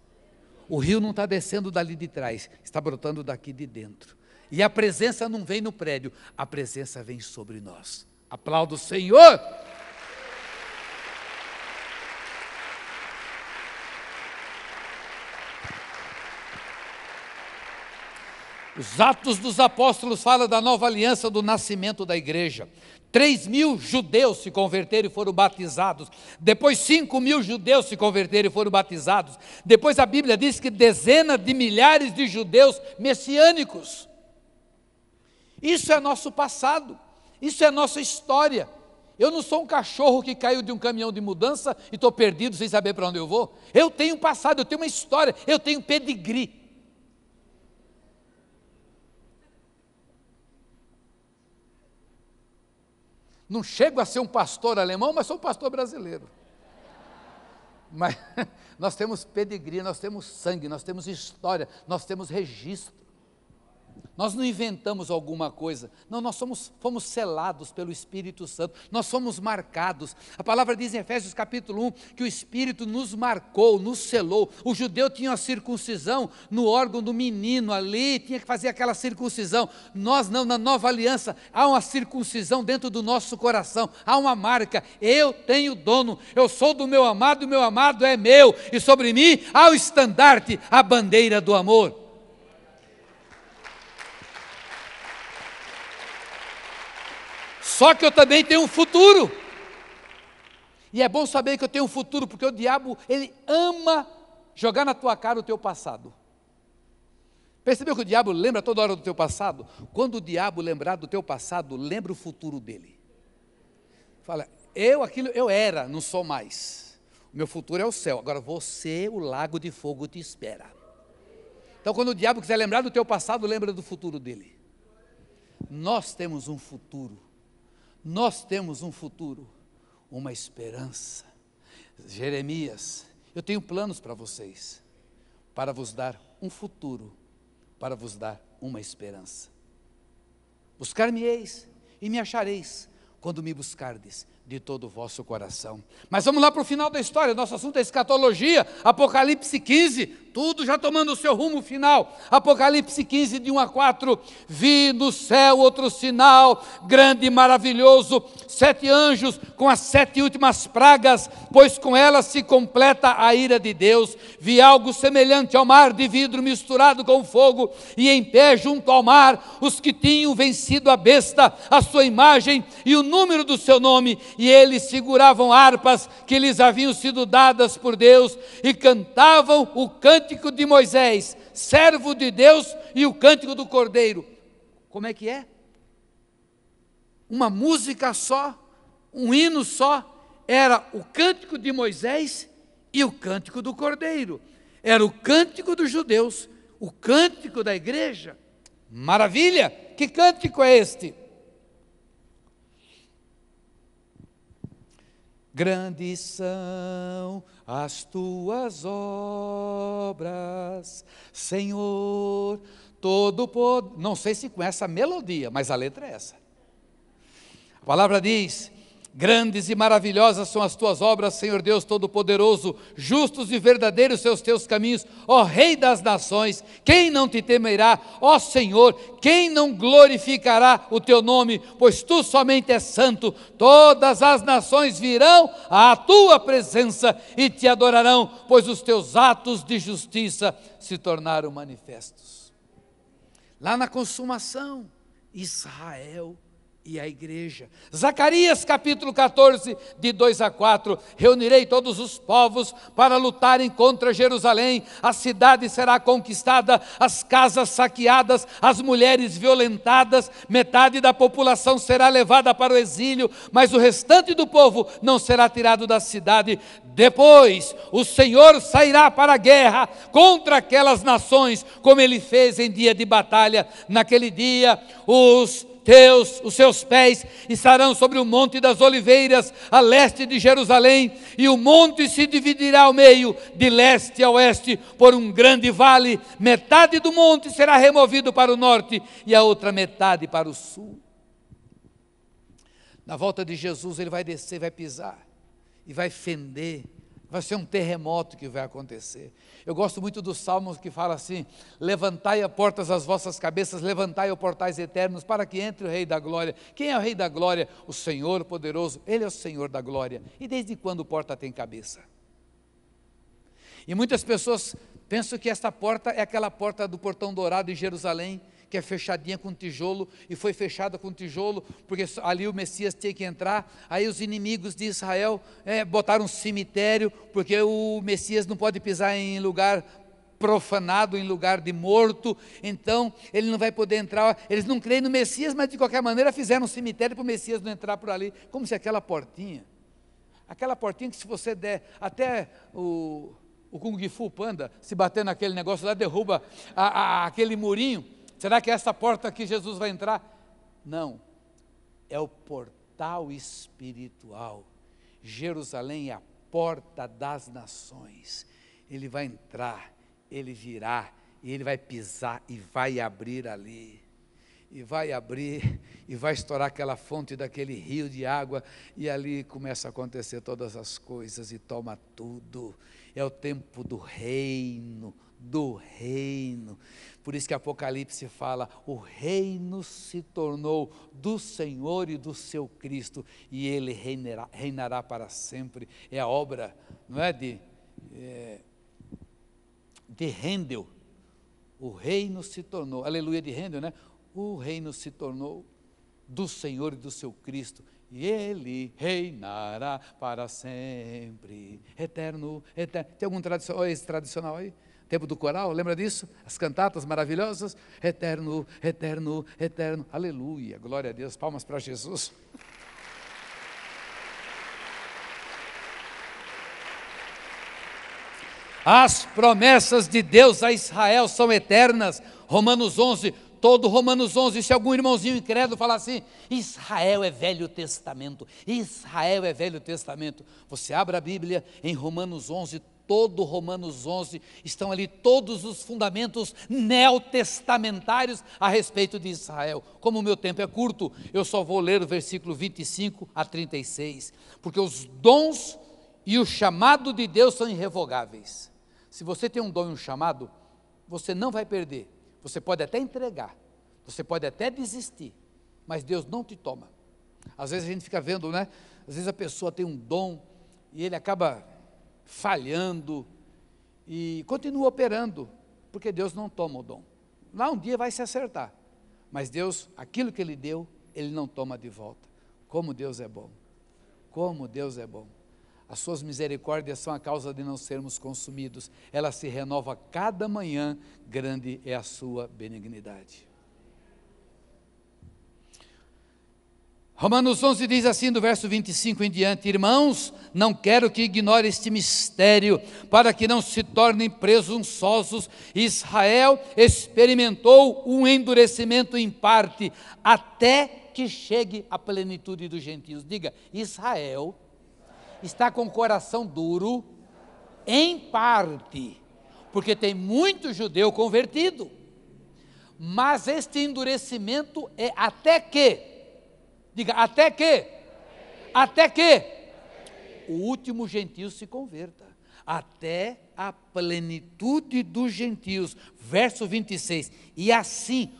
O rio não está descendo dali de trás, está brotando daqui de dentro. E a presença não vem no prédio, a presença vem sobre nós. Aplauda o Senhor. Os Atos dos Apóstolos falam da nova aliança, do nascimento da igreja. 3.000 judeus se converteram e foram batizados. Depois 5.000 judeus se converteram e foram batizados. Depois a Bíblia diz que dezenas de milhares de judeus messiânicos. Isso é nosso passado, isso é nossa história. Eu não sou um cachorro que caiu de um caminhão de mudança e estou perdido sem saber para onde eu vou. Eu tenho um passado, eu tenho uma história, eu tenho pedigree. Não chego a ser um pastor alemão, mas sou um pastor brasileiro. Mas nós temos pedigree, nós temos sangue, nós temos história, nós temos registro. Nós não inventamos alguma coisa, não, nós fomos selados pelo Espírito Santo, nós somos marcados. A palavra diz em Efésios capítulo 1, que o Espírito nos marcou, nos selou. O judeu tinha a circuncisão no órgão do menino ali, tinha que fazer aquela circuncisão. Nós não, na nova aliança, há uma circuncisão dentro do nosso coração, há uma marca, eu tenho dono, eu sou do meu amado, e o meu amado é meu, e sobre mim há o estandarte, a bandeira do amor. Só que eu também tenho um futuro, e é bom saber que eu tenho um futuro, porque o diabo, ele ama jogar na tua cara o teu passado. Percebeu que o diabo lembra toda hora do teu passado? Quando o diabo lembrar do teu passado, lembra o futuro dele. Fala, eu era, não sou mais, o meu futuro é o céu, agora você, o lago de fogo te espera. Então, quando o diabo quiser lembrar do teu passado, lembra do futuro dele. Nós temos um futuro. Nós temos um futuro, uma esperança. Jeremias, eu tenho planos para vocês, para vos dar um futuro, para vos dar uma esperança. Buscar-me-eis e me achareis, quando me buscardes de todo o vosso coração. Mas vamos lá para o final da história, nosso assunto é escatologia, Apocalipse 15, tudo já tomando o seu rumo final. Apocalipse 15, de 1 a 4, vi no céu outro sinal, grande e maravilhoso, 7 anjos com as 7 últimas pragas, pois com elas se completa a ira de Deus. Vi algo semelhante ao mar de vidro misturado com fogo, e em pé junto ao mar, os que tinham vencido a besta, a sua imagem e o número do seu nome, e eles seguravam harpas que lhes haviam sido dadas por Deus, e cantavam o cântico de Moisés, servo de Deus, e o cântico do Cordeiro. Como é que é? Uma música só, um hino só, era o cântico de Moisés e o cântico do Cordeiro. Era o cântico dos judeus, o cântico da igreja. Maravilha! Que cântico é este? Grandes são as tuas obras, Senhor, todo poder. Não sei se com essa melodia, mas a letra é essa. A palavra diz: grandes e maravilhosas são as tuas obras, Senhor Deus Todo-Poderoso, justos e verdadeiros são os teus caminhos, ó Rei das nações. Quem não te temerá, ó Senhor? Quem não glorificará o teu nome? Pois tu somente és santo. Todas as nações virão à tua presença e te adorarão, pois os teus atos de justiça se tornaram manifestos. Lá na consumação, Israel e a igreja. Zacarias capítulo 14, de 2 a 4, reunirei todos os povos para lutarem contra Jerusalém, a cidade será conquistada, as casas saqueadas, as mulheres violentadas, metade da população será levada para o exílio, mas o restante do povo não será tirado da cidade. Depois o Senhor sairá para a guerra contra aquelas nações, como ele fez em dia de batalha. Naquele dia os seus pés estarão sobre o Monte das Oliveiras, a leste de Jerusalém, e o monte se dividirá ao meio, de leste a oeste, por um grande vale. Metade do monte será removido para o norte, e a outra metade para o sul. Na volta de Jesus, ele vai descer, vai pisar, e vai fender. Vai ser um terremoto que vai acontecer. Eu gosto muito dos salmos que fala assim: levantai a portas as vossas cabeças, levantai os portais eternos, para que entre o Rei da Glória. Quem é o Rei da Glória? O Senhor poderoso, Ele é o Senhor da Glória. E desde quando porta tem cabeça? E muitas pessoas pensam que esta porta é aquela porta do portão dourado em Jerusalém, que é fechadinha com tijolo, e foi fechada com tijolo, porque ali o Messias tinha que entrar. Aí os inimigos de Israel botaram um cemitério, porque o Messias não pode pisar em lugar profanado, em lugar de morto, então ele não vai poder entrar. Eles não creem no Messias, mas de qualquer maneira fizeram um cemitério para o Messias não entrar por ali, como se aquela portinha que se você der, até o Kung Fu Panda, se bater naquele negócio lá, derruba aquele murinho. Será que é essa porta que Jesus vai entrar? Não, é o portal espiritual. Jerusalém é a porta das nações. Ele vai entrar, ele virá, e ele vai pisar e vai abrir ali. E vai abrir, e vai estourar aquela fonte daquele rio de água, e ali começa a acontecer todas as coisas, e toma tudo. É o tempo do reino, Por isso que Apocalipse fala: o reino se tornou do Senhor e do seu Cristo, e ele reinará para sempre. É a obra, não é, de Handel. O reino se tornou, aleluia, de Handel, né? O reino se tornou do Senhor e do seu Cristo, e ele reinará para sempre, eterno, eterno. Tem algum tradicional aí? Tempo do coral, lembra disso? As cantatas maravilhosas, eterno, eterno, eterno, aleluia, glória a Deus, palmas para Jesus. As promessas de Deus a Israel são eternas. Romanos 11, todo Romanos 11, se algum irmãozinho incrédulo falar assim, Israel é Velho Testamento, Israel é Velho Testamento. Você abre a Bíblia em Romanos 11, todo Romanos 11, estão ali todos os fundamentos neotestamentários a respeito de Israel. Como o meu tempo é curto, eu só vou ler o versículo 25 a 36, porque os dons e o chamado de Deus são irrevogáveis. Se você tem um dom e um chamado, você não vai perder. Você pode até entregar, você pode até desistir, mas Deus não te toma. Às vezes a gente fica vendo, né? Às vezes a pessoa tem um dom e ele acaba falhando e continua operando, porque Deus não toma o dom. Lá um dia vai se acertar, mas Deus, aquilo que Ele deu, Ele não toma de volta. Como Deus é bom, como Deus é bom. As suas misericórdias são a causa de não sermos consumidos. Ela se renova cada manhã, grande é a sua benignidade. Romanos 11 diz assim, do verso 25 em diante, irmãos, não quero que ignore este mistério, para que não se tornem presunçosos. Israel experimentou um endurecimento em parte, até que chegue a plenitude dos gentios. Diga, Israel está com o coração duro, em parte, porque tem muito judeu convertido, mas este endurecimento é até que, diga, até que o último gentio se converta, até a plenitude dos gentios, verso 26, e assim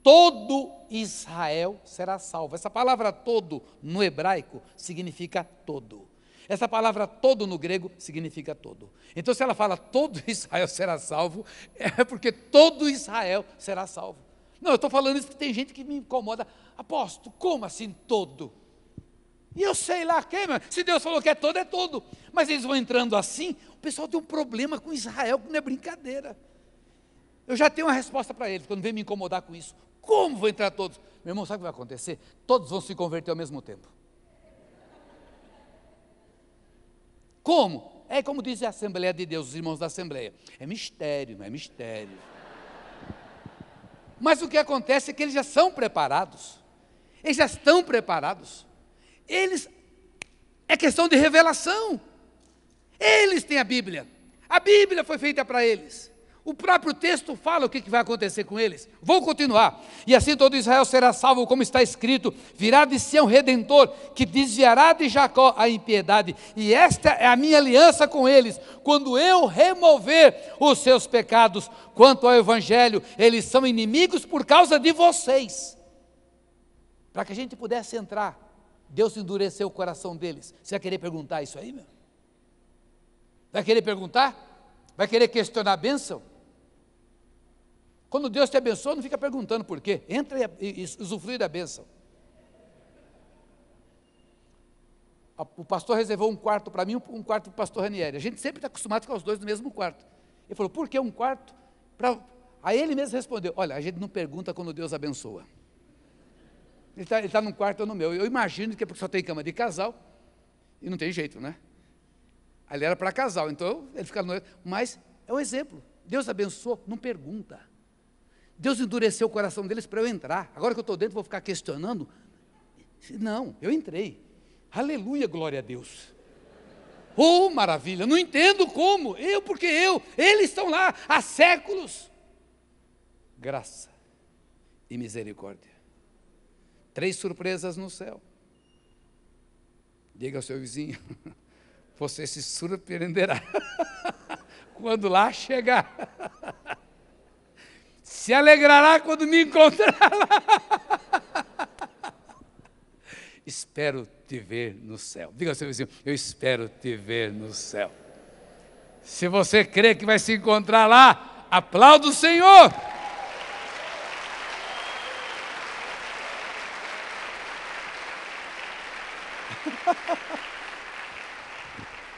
todo Israel será salvo. Essa palavra todo no hebraico significa todo. Essa palavra todo no grego significa todo. Então se ela fala todo Israel será salvo, é porque todo Israel será salvo. Não, eu estou falando isso porque tem gente que me incomoda. Apóstolo, como assim todo? E eu sei lá quem, se Deus falou que é todo, é todo. Mas eles vão entrando assim, o pessoal tem um problema com Israel, que não é brincadeira. Eu já tenho uma resposta para eles, quando vem me incomodar com isso. Como vão entrar todos? Meu irmão, sabe o que vai acontecer? Todos vão se converter ao mesmo tempo. Como? É como diz a Assembleia de Deus, os irmãos da Assembleia. É mistério, não é mistério. Mas o que acontece é que eles já são preparados. Eles já estão preparados. É questão de revelação. Eles têm a Bíblia. A Bíblia foi feita para eles. O próprio texto fala o que vai acontecer com eles. Vou continuar. E assim todo Israel será salvo, como está escrito, virá de Sião Redentor, que desviará de Jacó a impiedade. E esta é a minha aliança com eles, quando eu remover os seus pecados. Quanto ao Evangelho, eles são inimigos por causa de vocês. Para que a gente pudesse entrar, Deus endureceu o coração deles. Você vai querer perguntar isso aí, meu? Vai querer perguntar? Vai querer questionar a bênção? Quando Deus te abençoa, não fica perguntando por quê. Entra e usufrui da bênção. O pastor reservou um quarto para mim, um quarto para o pastor Ranieri. A gente sempre está acostumado com os dois no mesmo quarto. Ele falou, por que um quarto? Aí ele mesmo respondeu, olha, a gente não pergunta quando Deus abençoa. Ele está num quarto ou no meu. Eu imagino que é porque só tem cama de casal, e não tem jeito, né? Ali era para casal, então ele fica no... Mas é um exemplo. Deus abençoou, não pergunta. Deus endureceu o coração deles para eu entrar. Agora que eu estou dentro, vou ficar questionando? Não, eu entrei. Aleluia, glória a Deus. Oh, maravilha, não entendo como. Eles estão lá há séculos. Graça e misericórdia. 3 surpresas no céu. Diga ao seu vizinho, você se surpreenderá quando lá chegar. Se alegrará quando me encontrar lá. Espero te ver no céu. Diga ao seu vizinho, eu espero te ver no céu. Se você crê que vai se encontrar lá, aplauda o Senhor.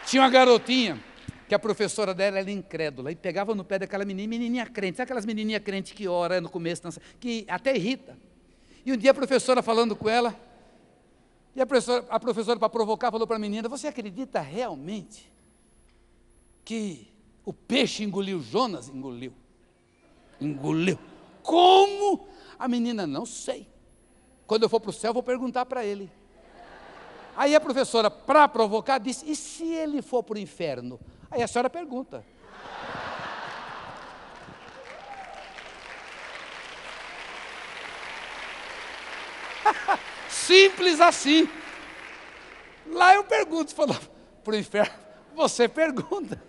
Tinha uma garotinha, que a professora dela era incrédula, e pegava no pé daquela menininha crente, sabe aquelas menininhas crentes que ora no começo, que até irrita. E um dia a professora falando com ela, e a professora para provocar, falou para a menina, você acredita realmente que O peixe engoliu, Jonas engoliu. Engoliu. Como? A menina, não sei. Quando eu for para o céu, eu vou perguntar para ele. Aí a professora, para provocar, disse, e se ele for para o inferno? Aí a senhora pergunta. Simples assim. Lá eu pergunto, se for para o inferno, você pergunta.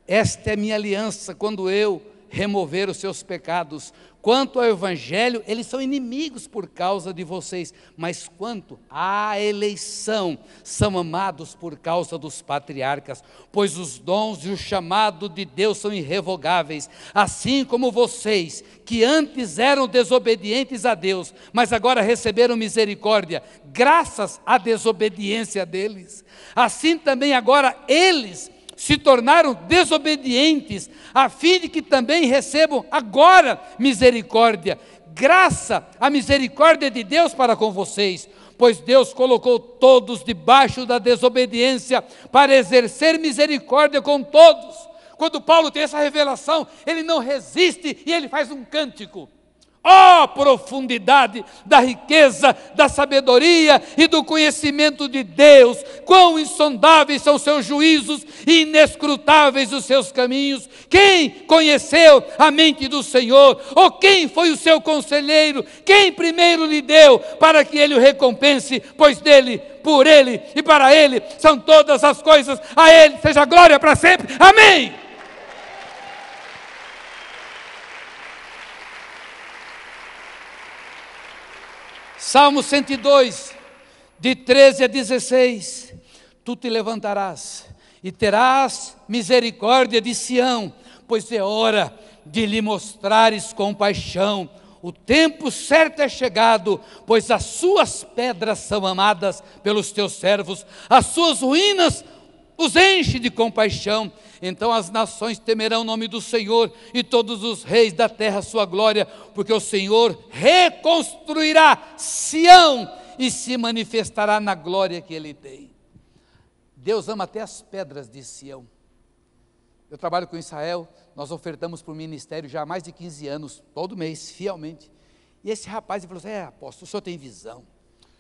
Esta é minha aliança quando eu remover os seus pecados. Quanto ao evangelho, eles são inimigos por causa de vocês, mas quanto à eleição, são amados por causa dos patriarcas, pois os dons e o chamado de Deus são irrevogáveis, assim como vocês, que antes eram desobedientes a Deus, mas agora receberam misericórdia, graças à desobediência deles, assim também agora eles se tornaram desobedientes, a fim de que também recebam agora misericórdia, graça à misericórdia de Deus para com vocês, pois Deus colocou todos debaixo da desobediência, para exercer misericórdia com todos. Quando Paulo tem essa revelação, ele não resiste e ele faz um cântico. Ó profundidade da riqueza, da sabedoria e do conhecimento de Deus, quão insondáveis são os seus juízos e inescrutáveis os seus caminhos. Quem conheceu a mente do Senhor? Ou quem foi o seu conselheiro? Quem primeiro lhe deu para que ele o recompense? Pois dele, por ele e para ele são todas as coisas, a ele seja glória para sempre. Amém! Salmo 102, de 13 a 16, tu te levantarás e terás misericórdia de Sião, pois é hora de lhe mostrares compaixão. O tempo certo é chegado, pois as suas pedras são amadas pelos teus servos, as suas ruínas os enche de compaixão. Então as nações temerão o nome do Senhor, e todos os reis da terra sua glória, porque o Senhor reconstruirá Sião, e se manifestará na glória que ele tem. Deus ama até as pedras de Sião. Eu trabalho com Israel, nós ofertamos para o ministério já há mais de 15 anos, todo mês, fielmente. E esse rapaz falou assim, apóstolo, o senhor tem visão,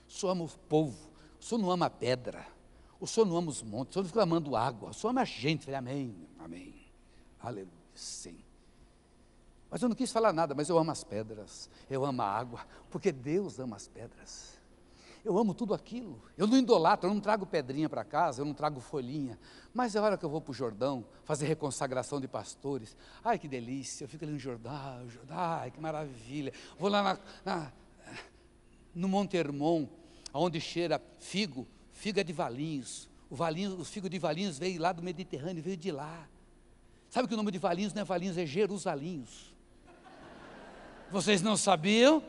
o senhor ama o povo, o senhor não ama a pedra, o senhor não ama os montes, o senhor não fica amando água, o senhor ama a gente. Eu falei, amém, amém, aleluia, sim. Mas eu não quis falar nada, mas eu amo as pedras, eu amo a água, porque Deus ama as pedras. Eu amo tudo aquilo, eu não idolatro, eu não trago pedrinha para casa, eu não trago folhinha, mas é hora que eu vou para o Jordão, fazer reconsagração de pastores, ai que delícia, eu fico ali no Jordão, ai que maravilha, vou lá no Monte Hermon, onde cheira figo é de Valinhos, os figos de Valinhos veio lá do Mediterrâneo, veio de lá. Sabe que o nome de Valinhos não é Valinhos, é Jerusalinhos. Vocês não sabiam?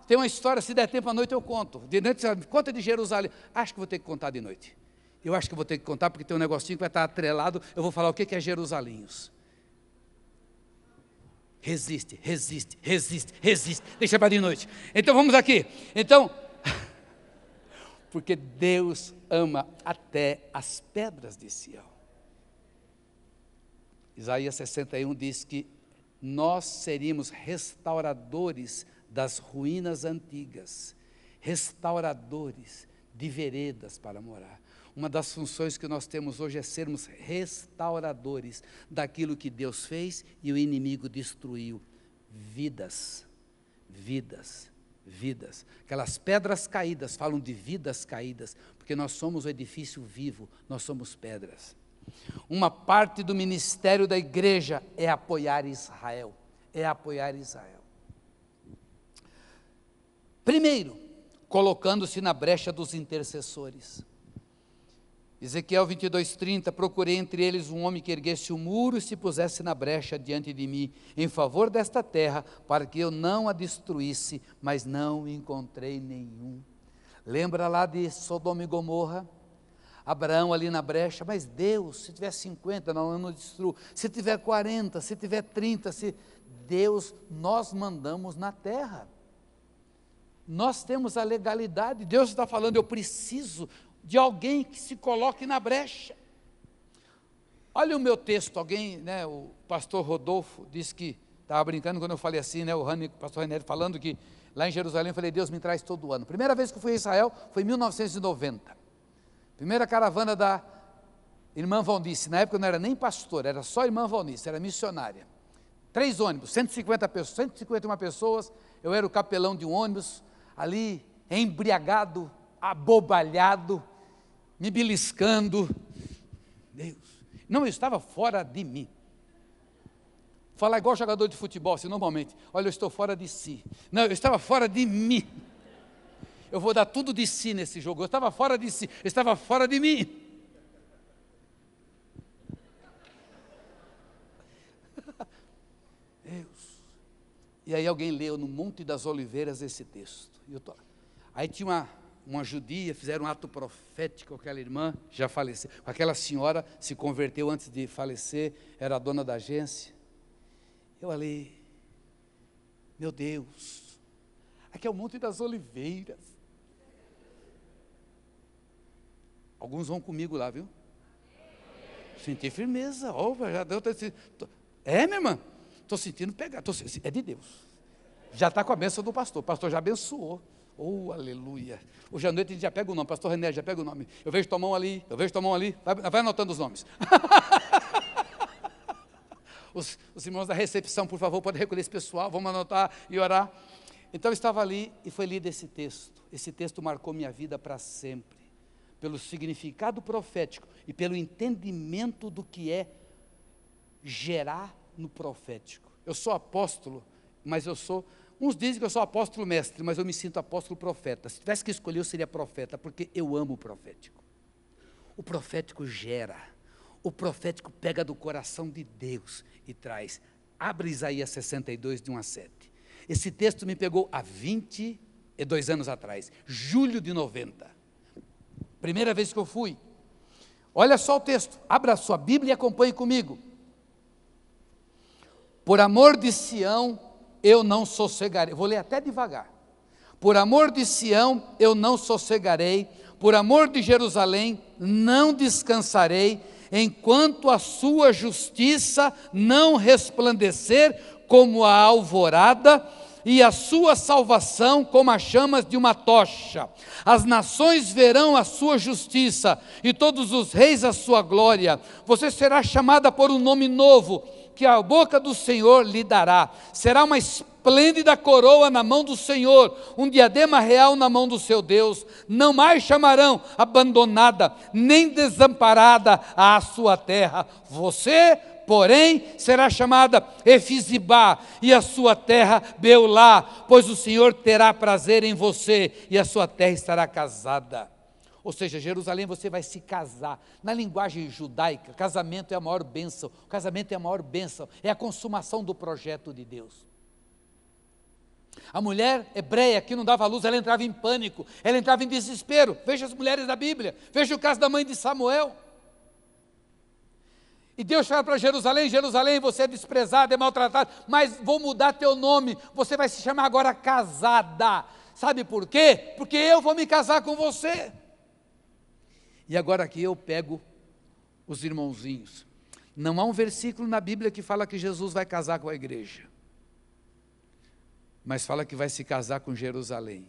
Tem uma história, se der tempo à noite eu conto. De noite, conta de Jerusalém. Acho que vou ter que contar de noite. Eu acho que vou ter que contar, porque tem um negocinho que vai estar atrelado, eu vou falar o que é Jerusalinhos. Resiste, resiste, resiste, resiste. Deixa para de noite. Então vamos aqui. Porque Deus ama até as pedras de Sião. Isaías 61 diz que nós seríamos restauradores das ruínas antigas, restauradores de veredas para morar. Uma das funções que nós temos hoje é sermos restauradores daquilo que Deus fez e o inimigo destruiu. Vidas, vidas, vidas. Aquelas pedras caídas falam de vidas caídas, porque nós somos o edifício vivo, nós somos pedras. Uma parte do ministério da igreja é apoiar Israel, Primeiro, colocando-se na brecha dos intercessores. Ezequiel 22:30, procurei entre eles um homem que erguesse o muro e se pusesse na brecha diante de mim, em favor desta terra, para que eu não a destruísse, mas não encontrei nenhum. Lembra lá de Sodoma e Gomorra? Abraão ali na brecha, mas Deus, se tiver 50, não destruo, se tiver 40, se tiver 30, Deus, nós mandamos na terra. Nós temos a legalidade, Deus está falando, eu preciso de alguém que se coloque na brecha. Olha o meu texto, alguém, né, o pastor Rodolfo disse que, estava brincando quando eu falei assim, né, o pastor Ranieri falando que lá em Jerusalém eu falei, Deus me traz todo ano. Primeira vez que eu fui a Israel foi em 1990. Primeira caravana da irmã Valnice, na época eu não era nem pastor, era só irmã Valnice, era missionária. 3 ônibus, 150 pessoas, 151 pessoas, eu era o capelão de um ônibus, ali embriagado, abobalhado, me beliscando. Deus, não, eu estava fora de mim. Falar igual jogador de futebol, assim, normalmente, olha, eu estou fora de si. Não, eu estava fora de mim. Eu vou dar tudo de si nesse jogo. Eu estava fora de si, eu estava fora de mim. Deus. E aí alguém leu no Monte das Oliveiras esse texto. Aí tinha uma judia, fizeram um ato profético com aquela irmã, já faleceu. Aquela senhora se converteu antes de falecer, era a dona da agência. Eu ali, meu Deus, aqui é o Monte das Oliveiras. Alguns vão comigo lá, viu? Senti firmeza. Já deu. É, minha irmã? Estou sentindo pegar. É de Deus. Já está com a bênção do pastor. O pastor já abençoou. Oh, aleluia. Hoje à noite a gente já pega o nome. Pastor René, já pega o nome. Eu vejo tua mão ali. Eu vejo tua mão ali. Vai anotando os nomes. Os irmãos da recepção, por favor, podem recolher esse pessoal. Vamos anotar e orar. Então eu estava ali e foi lido esse texto. Esse texto marcou minha vida para sempre. Pelo significado profético e pelo entendimento do que é gerar no profético. Eu sou apóstolo, mas uns dizem que eu sou apóstolo mestre, mas eu me sinto apóstolo profeta. Se tivesse que escolher, eu seria profeta, porque eu amo o profético. O profético gera, o profético pega do coração de Deus e traz. Abre Isaías 62, de 1 a 7. Esse texto me pegou há 22 anos atrás, julho de 90. Primeira vez que eu fui. Olha só o texto, abra a sua Bíblia e acompanhe comigo. Por amor de Sião, eu não sossegarei. Vou ler até devagar. Por amor de Sião, eu não sossegarei. Por amor de Jerusalém, não descansarei, enquanto a sua justiça não resplandecer como a alvorada, e a sua salvação como as chamas de uma tocha. As nações verão a sua justiça, e todos os reis a sua glória. Você será chamada por um nome novo, que a boca do Senhor lhe dará. Será uma esplêndida coroa na mão do Senhor, um diadema real na mão do seu Deus. Não mais chamarão abandonada, nem desamparada a sua terra. Você, porém, será chamada Efizibá, e a sua terra Beulá, pois o Senhor terá prazer em você, e a sua terra estará casada. Ou seja, Jerusalém, você vai se casar. Na linguagem judaica, casamento é a maior bênção. Casamento é a maior bênção, é a consumação do projeto de Deus. A mulher hebreia que não dava luz, ela entrava em pânico, ela entrava em desespero. Veja as mulheres da Bíblia, veja o caso da mãe de Samuel. E Deus fala para Jerusalém: Jerusalém, você é desprezado, é maltratado, mas vou mudar teu nome, você vai se chamar agora casada. Sabe por quê? Porque eu vou me casar com você. E agora aqui eu pego os irmãozinhos. Não há um versículo na Bíblia que fala que Jesus vai casar com a igreja, mas fala que vai se casar com Jerusalém.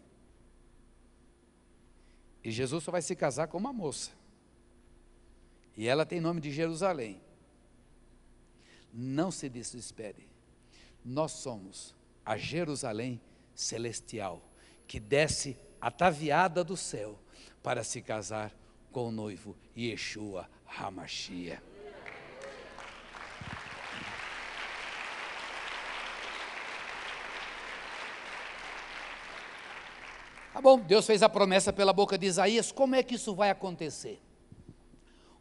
E Jesus só vai se casar com uma moça, e ela tem nome de Jerusalém. Não se desespere, nós somos a Jerusalém celestial, que desce ataviada do céu para se casar com o noivo Yeshua HaMashiach. Tá bom, Deus fez a promessa pela boca de Isaías. Como é que isso vai acontecer?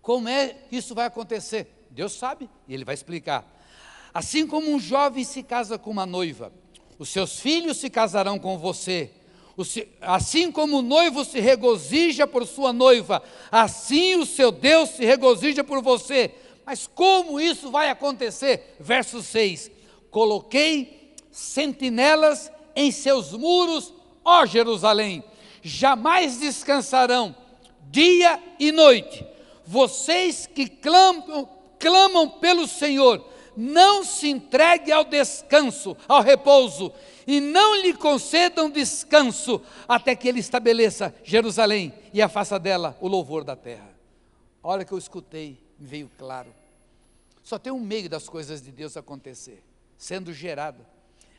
Como é que isso vai acontecer? Deus sabe, e Ele vai explicar. Assim como um jovem se casa com uma noiva, os seus filhos se casarão com você. Assim como o noivo se regozija por sua noiva, assim o seu Deus se regozija por você. Mas como isso vai acontecer? Verso 6: coloquei sentinelas em seus muros, ó Jerusalém, jamais descansarão dia e noite. Vocês que clamam pelo Senhor, não se entregue ao descanso, ao repouso, e não lhe concedam descanso, até que Ele estabeleça Jerusalém e faça dela o louvor da terra. A hora que eu escutei, me veio claro. Só tem um meio das coisas de Deus acontecer, sendo gerado.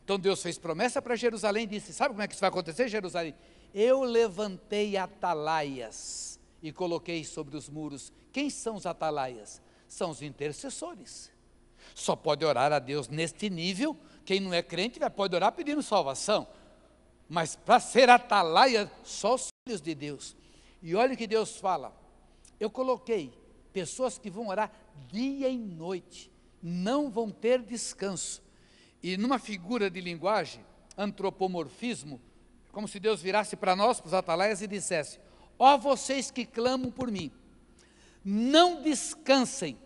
Então Deus fez promessa para Jerusalém e disse, sabe como é que isso vai acontecer, Jerusalém? Eu levantei atalaias e coloquei sobre os muros. Quem são os atalaias? São os intercessores. Só pode orar a Deus neste nível, quem não é crente pode orar pedindo salvação, mas para ser atalaia, só os filhos de Deus. E olha o que Deus fala, eu coloquei pessoas que vão orar dia e noite, não vão ter descanso, e numa figura de linguagem, antropomorfismo, como se Deus virasse para nós, para os atalaias, e dissesse, ó vocês que clamam por mim, não descansem,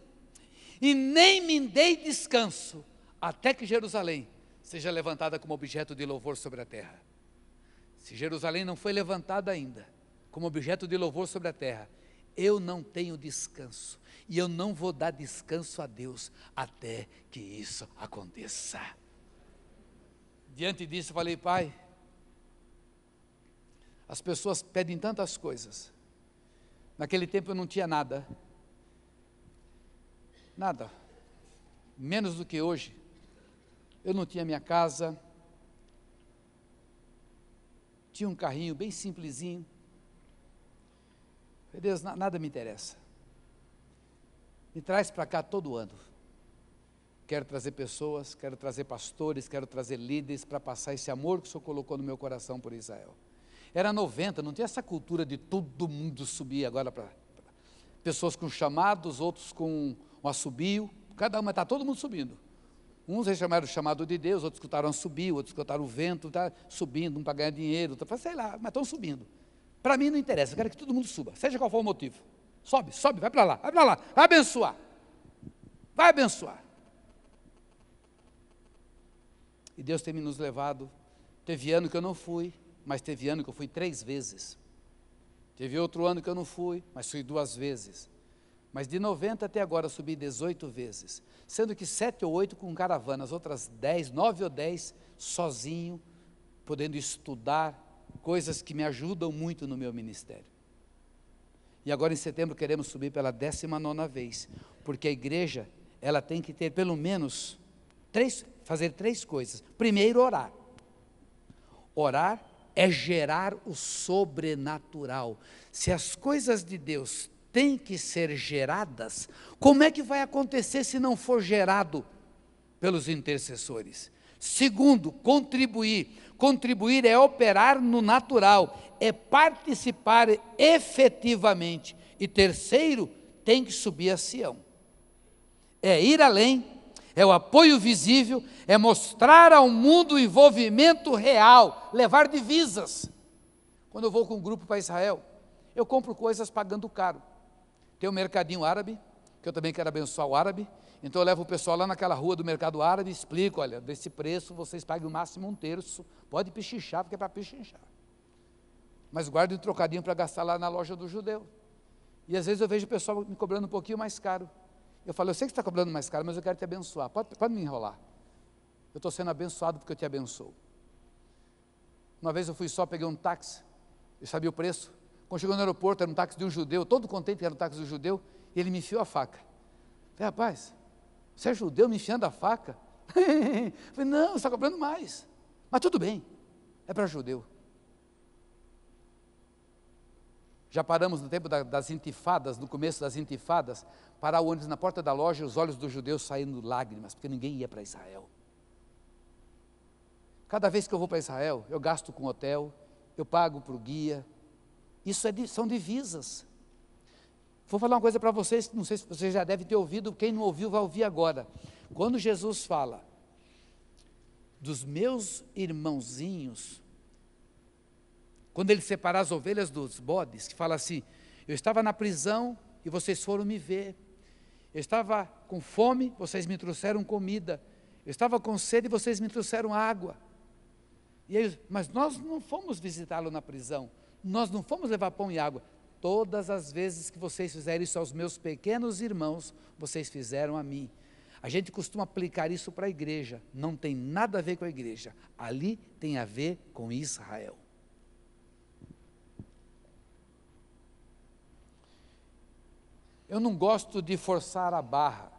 e nem me dei descanso, até que Jerusalém seja levantada como objeto de louvor sobre a terra. Se Jerusalém não foi levantada ainda, como objeto de louvor sobre a terra, eu não tenho descanso, e eu não vou dar descanso a Deus, até que isso aconteça. Diante disso eu falei, Pai, as pessoas pedem tantas coisas, naquele tempo eu não tinha nada, menos do que hoje. Eu não tinha minha casa, tinha um carrinho bem simplesinho. Deus, nada me interessa, me traz para cá todo ano. Quero trazer pessoas, quero trazer pastores, quero trazer líderes para passar esse amor que o Senhor colocou no meu coração por Israel. Era 90, não tinha essa cultura de todo mundo subir agora para pessoas com chamados, outros com um assobio, cada uma, está todo mundo subindo. Uns chamaram o chamado de Deus, outros escutaram assobio, outros escutaram o vento, está subindo, um para ganhar dinheiro, sei lá, mas estão subindo. Para mim não interessa, eu quero que todo mundo suba, seja qual for o motivo. Sobe, vai para lá, vai abençoar. Vai abençoar. E Deus tem nos levado, teve ano que eu não fui, mas teve ano que eu fui 3 vezes. Teve outro ano que eu não fui, mas fui 2 vezes. Mas de 90 até agora eu subi 18 vezes, sendo que 7 ou 8 com caravana, as outras 10, 9 ou 10 sozinho, podendo estudar coisas que me ajudam muito no meu ministério. E agora em setembro queremos subir pela 19ª vez, porque a igreja, ela tem que ter pelo menos fazer 3 coisas. Primeiro, orar. Orar é gerar o sobrenatural. Se as coisas de Deus têm que ser geradas, como é que vai acontecer se não for gerado pelos intercessores? Segundo, contribuir. Contribuir é operar no natural, é participar efetivamente. E terceiro, tem que subir a Sião. É ir além, é o apoio visível, é mostrar ao mundo o envolvimento real, levar divisas. Quando eu vou com um grupo para Israel, eu compro coisas pagando caro. Tem um mercadinho árabe, que eu também quero abençoar o árabe, então eu levo o pessoal lá naquela rua do mercado árabe e explico, olha, desse preço vocês pagam no máximo 1/3, pode pechinchar, porque é para pechinchar. Mas guarde um trocadinho para gastar lá na loja do judeu. E às vezes eu vejo o pessoal me cobrando um pouquinho mais caro. Eu falo, eu sei que você está cobrando mais caro, mas eu quero te abençoar, pode me enrolar. Eu estou sendo abençoado porque eu te abençoo. Uma vez eu fui só, peguei um táxi, eu sabia o preço. Quando chegou no aeroporto, era um táxi de um judeu, todo contente que era um táxi do judeu, e ele me enfiou a faca. Eu falei, rapaz, você é judeu me enfiando a faca? Eu falei, não, você está cobrando mais. Mas tudo bem, é para judeu. Já paramos no tempo das intifadas, no começo das intifadas, parar o ônibus na porta da loja e os olhos dos judeus saindo lágrimas, porque ninguém ia para Israel. Cada vez que eu vou para Israel, eu gasto com hotel, eu pago para o guia. Isso são divisas. Vou falar uma coisa para vocês, não sei se vocês já devem ter ouvido, quem não ouviu vai ouvir agora. Quando Jesus fala dos meus irmãozinhos, quando ele separa as ovelhas dos bodes, que fala assim, eu estava na prisão e vocês foram me ver, eu estava com fome, vocês me trouxeram comida, eu estava com sede e vocês me trouxeram água. E aí, mas nós não fomos visitá-lo na prisão, nós não fomos levar pão e água, todas as vezes que vocês fizerem isso aos meus pequenos irmãos, vocês fizeram a mim. A gente costuma aplicar isso para a igreja, não tem nada a ver com a igreja, ali tem a ver com Israel. Eu não gosto de forçar a barra,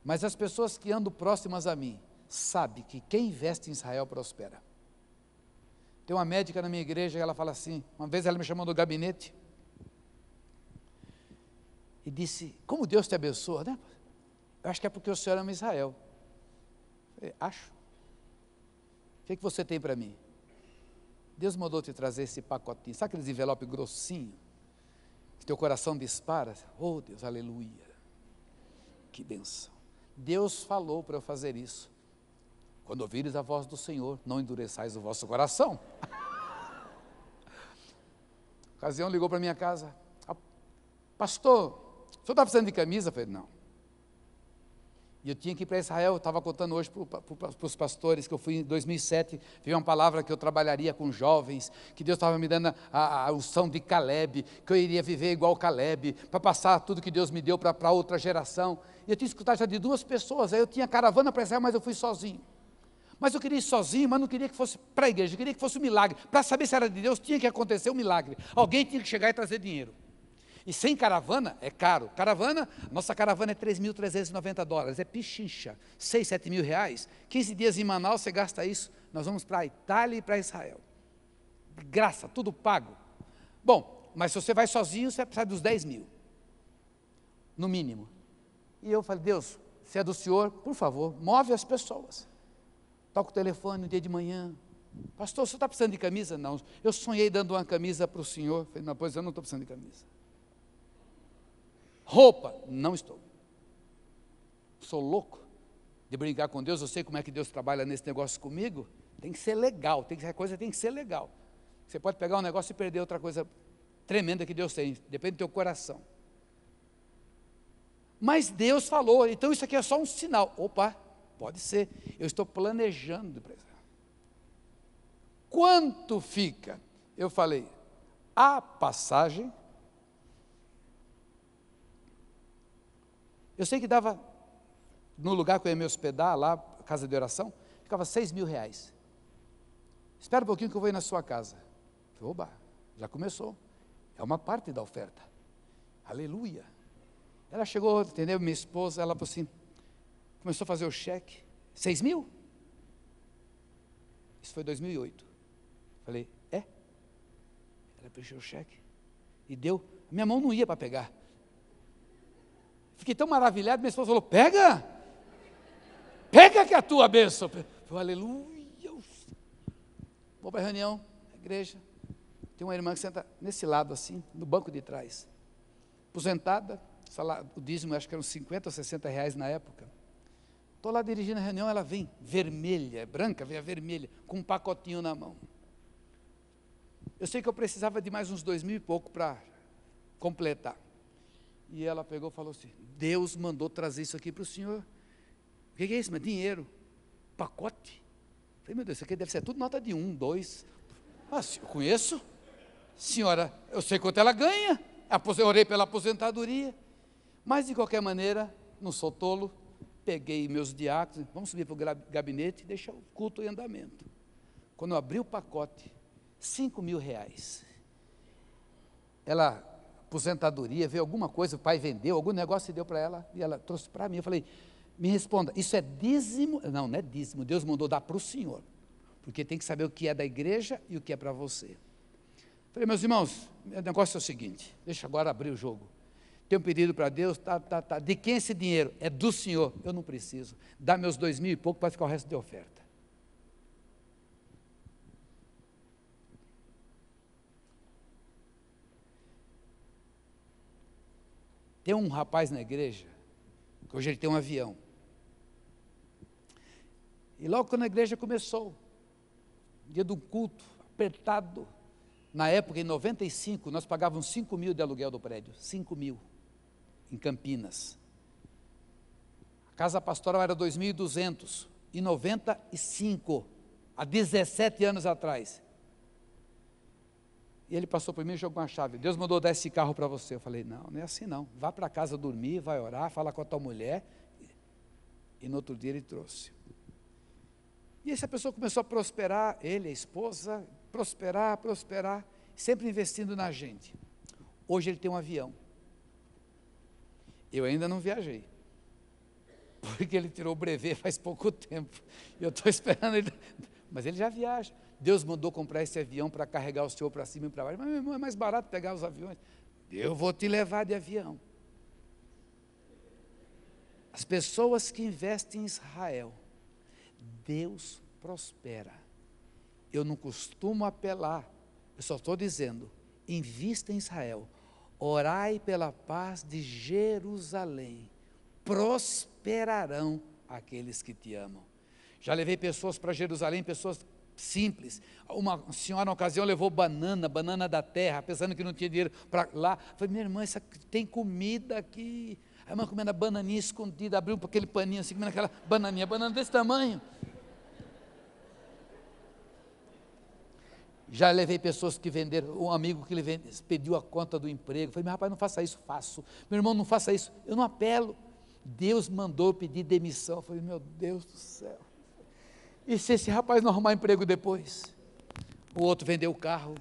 mas as pessoas que andam próximas a mim, sabem que quem investe em Israel prospera. Tem uma médica na minha igreja, ela fala assim, uma vez ela me chamou no gabinete, e disse, como Deus te abençoa, né? Eu acho que é porque o senhor ama Israel. Eu falei, acho. O que você tem para mim? Deus mandou te trazer esse pacotinho, sabe aqueles envelopes grossinhos? Que teu coração dispara, oh Deus, aleluia, que bênção. Deus falou para eu fazer isso. Quando ouvires a voz do Senhor, não endureçais o vosso coração. A ocasião ligou para minha casa, pastor, o senhor está precisando de camisa? Eu falei, não. E eu tinha que ir para Israel, eu estava contando hoje para os pastores, que eu fui em 2007, veio uma palavra que eu trabalharia com jovens, que Deus estava me dando a unção de Caleb, que eu iria viver igual Caleb, para passar tudo que Deus me deu para outra geração. E eu tinha que escutar já de 2 pessoas, aí eu tinha caravana para Israel, mas eu fui sozinho. Mas eu queria ir sozinho, mas não queria que fosse para a igreja, eu queria que fosse um milagre. Para saber se era de Deus, tinha que acontecer um milagre. Alguém tinha que chegar e trazer dinheiro. E sem caravana é caro. Nossa caravana é $3.390, é pichincha, 6, 7 mil reais. 15 dias em Manaus, você gasta isso. Nós vamos para a Itália e para Israel. De graça, tudo pago. Bom, mas se você vai sozinho, você precisa dos 10 mil, no mínimo. E eu falei, Deus, se é do Senhor, por favor, move as pessoas. Toca o telefone no dia de manhã. Pastor, o senhor está precisando de camisa? Não, eu sonhei dando uma camisa para o senhor. Falei, não, pois eu não estou precisando de camisa. Roupa, não estou. Sou louco de brincar com Deus, eu sei como é que Deus trabalha nesse negócio comigo. Tem que ser legal, a coisa tem que ser legal. Você pode pegar um negócio e perder outra coisa tremenda que Deus tem, depende do teu coração. Mas Deus falou, então isso aqui é só um sinal. Opa, pode ser, eu estou planejando. Quanto fica? Eu falei, a passagem. Eu sei que dava, no lugar que eu ia me hospedar, lá, casa de oração, ficava 6 mil reais. Espera um pouquinho que eu vou ir na sua casa. Falei, oba, já começou. É uma parte da oferta. Aleluia. Ela chegou, entendeu? Minha esposa, ela falou assim, começou a fazer o cheque. 6 mil? Isso foi 2008. Falei, é? Ela preencheu o cheque. E deu. Minha mão não ia para pegar. Fiquei tão maravilhado, minha esposa falou, pega que é a tua bênção. Eu falei, aleluia. Vou para a reunião, na igreja, tem uma irmã que senta nesse lado assim, no banco de trás, aposentada, o dízimo acho que eram 50 ou 60 reais na época. Estou lá dirigindo a reunião, ela vem vermelha, branca, veio a vermelha, com um pacotinho na mão. Eu sei que eu precisava de mais uns 2 mil e pouco para completar. E ela pegou e falou assim, Deus mandou trazer isso aqui para o senhor. O que é isso? Mas dinheiro, pacote. Eu falei, meu Deus, isso aqui deve ser tudo nota de 1, 2. Mas eu conheço. Senhora, eu sei quanto ela ganha. Eu orei pela aposentadoria. Mas de qualquer maneira, não sou tolo. Peguei meus diáconos, vamos subir para o gabinete e deixar o culto em andamento. Quando eu abri o pacote, 5 mil reais. Ela... aposentadoria, veio alguma coisa, o pai vendeu, algum negócio e deu para ela, e ela trouxe para mim. Eu falei, me responda, isso é dízimo? Não, não é dízimo, Deus mandou dar para o senhor, porque tem que saber o que é da igreja e o que é para você. Eu falei, meus irmãos, o negócio é o seguinte, deixa agora abrir o jogo. Tenho um pedido para Deus, de quem é esse dinheiro? É do senhor, eu não preciso, dá meus 2 mil e pouco para ficar o resto de oferta. Tem um rapaz na igreja, que hoje ele tem um avião. E logo quando a igreja começou, dia do culto, apertado, na época, em 95, nós pagávamos 5 mil de aluguel do prédio, 5 mil, em Campinas. A casa pastoral era 2.200, em 95, há 17 anos atrás. E ele passou por mim e jogou uma chave. Deus mandou dar esse carro para você. Eu falei, não, não é assim não. Vá para casa dormir, vai orar, fala com a tua mulher. E no outro dia ele trouxe. E essa pessoa começou a prosperar, ele, a esposa, prosperar, sempre investindo na gente. Hoje ele tem um avião. Eu ainda não viajei. Porque ele tirou o brevet faz pouco tempo. E eu estou esperando ele. Mas ele já viaja. Deus mandou comprar esse avião para carregar o senhor para cima e para baixo. Mas, meu irmão, é mais barato pegar os aviões. Eu vou te levar de avião. As pessoas que investem em Israel, Deus prospera. Eu não costumo apelar, eu só estou dizendo, invista em Israel. Orai pela paz de Jerusalém. Prosperarão aqueles que te amam. Já levei pessoas para Jerusalém, pessoas simples. Uma senhora, na ocasião, levou banana da terra, pensando que não tinha dinheiro para lá. Falei, minha irmã, tem comida aqui. A irmã comendo a bananinha escondida, abriu aquele paninho assim, comendo aquela bananinha, banana desse tamanho. Já levei pessoas que venderam, um amigo que pediu a conta do emprego. Falei, meu rapaz, não faça isso, faço. Meu irmão, não faça isso, eu não apelo. Deus mandou pedir demissão. Eu falei, meu Deus do céu. E se esse rapaz não arrumar emprego depois? O outro vendeu o carro,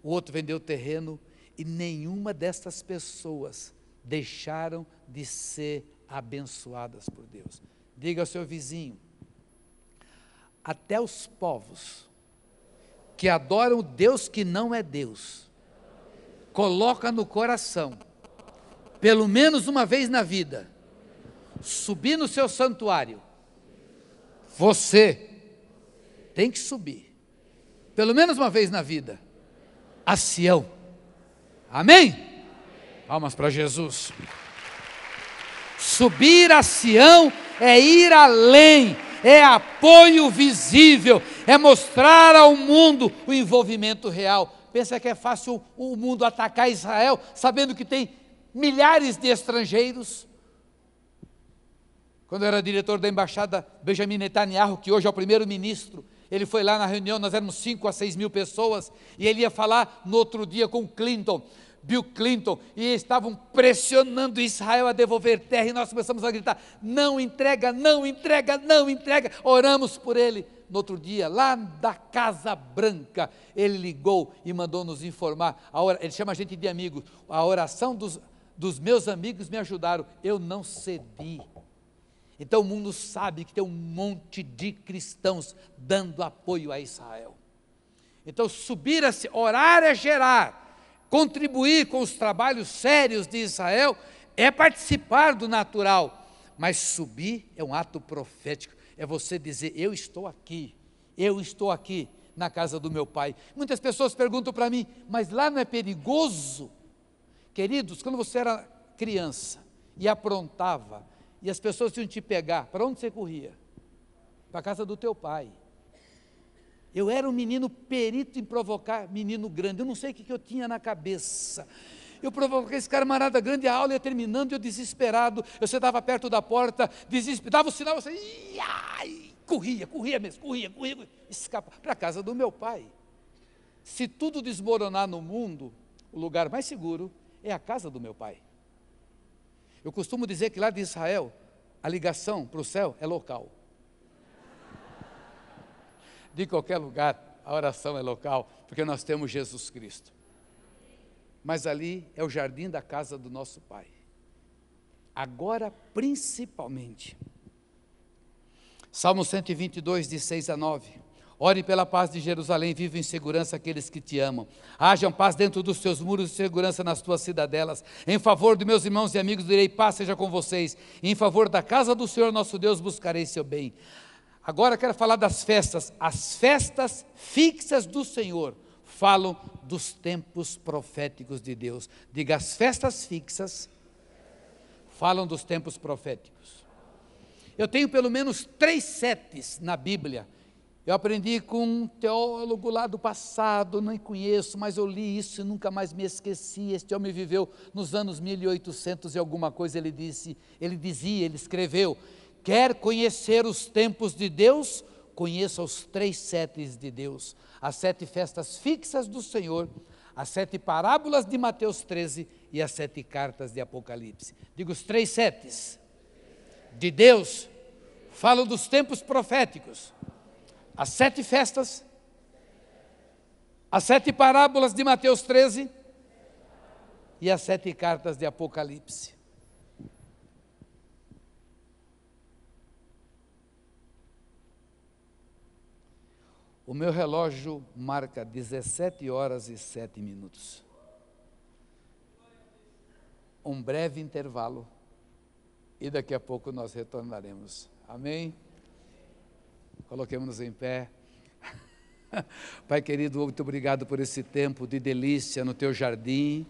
o outro vendeu o terreno, e nenhuma dessas pessoas deixaram de ser abençoadas por Deus. Diga ao seu vizinho, até os povos que adoram o Deus que não é Deus, coloca no coração, pelo menos uma vez na vida, subir no seu santuário. Você tem que subir, pelo menos uma vez na vida, a Sião. Amém? Palmas para Jesus. Subir a Sião é ir além, é apoio visível, é mostrar ao mundo o envolvimento real. Pensa que é fácil o mundo atacar Israel, sabendo que tem milhares de estrangeiros? Quando eu era diretor da embaixada, Benjamin Netanyahu, que hoje é o primeiro-ministro, ele foi lá na reunião, nós éramos 5 a 6 mil pessoas, e ele ia falar no outro dia com Bill Clinton, e estavam pressionando Israel a devolver terra, e nós começamos a gritar, não entrega, não entrega, não entrega, oramos por ele. No outro dia, lá da Casa Branca, ele ligou e mandou nos informar, ele chama a gente de amigo, a oração dos meus amigos me ajudaram, eu não cedi. Então o mundo sabe que tem um monte de cristãos dando apoio a Israel. Então orar é gerar, contribuir com os trabalhos sérios de Israel é participar do natural, mas subir é um ato profético, é você dizer, eu estou aqui na casa do meu pai. Muitas pessoas perguntam para mim, mas lá não é perigoso? Queridos, quando você era criança e aprontava, e as pessoas iam te pegar, para onde você corria? Para a casa do teu pai. Eu era um menino perito em provocar menino grande, eu não sei o que eu tinha na cabeça. Eu provoquei esse camarada grande, a aula ia terminando, eu desesperado, eu sentava perto da porta, dava o sinal, corria mesmo, escapa para a casa do meu pai. Se tudo desmoronar no mundo, o lugar mais seguro é a casa do meu pai. Eu costumo dizer que lá de Israel, a ligação para o céu é local. De qualquer lugar, a oração é local, porque nós temos Jesus Cristo. Mas ali é o jardim da casa do nosso Pai. Agora, principalmente, Salmo 122, de 6 a 9. Ore pela paz de Jerusalém, vivam em segurança aqueles que te amam. Hajam paz dentro dos teus muros e segurança nas tuas cidadelas. Em favor de meus irmãos e amigos direi, paz seja com vocês. Em favor da casa do Senhor nosso Deus buscarei seu bem. Agora quero falar das festas. As festas fixas do Senhor falam dos tempos proféticos de Deus. Diga, as festas fixas falam dos tempos proféticos. Eu tenho pelo menos 3 setes na Bíblia. Eu aprendi com um teólogo lá do passado, não conheço, mas eu li isso e nunca mais me esqueci. Este homem viveu nos anos 1800 e alguma coisa, ele escreveu, quer conhecer os tempos de Deus, conheça os 3 setes de Deus, as 7 festas fixas do Senhor, as 7 parábolas de Mateus 13 e as 7 cartas de Apocalipse. Digo os 3 setes de Deus. Falo dos tempos proféticos, as 7 festas, as 7 parábolas de Mateus 13 e as 7 cartas de Apocalipse. O meu relógio marca 17 horas e 7 minutos. Um breve intervalo e daqui a pouco nós retornaremos. Amém? Coloquemos-nos em pé. Pai querido, muito obrigado por esse tempo de delícia no teu jardim,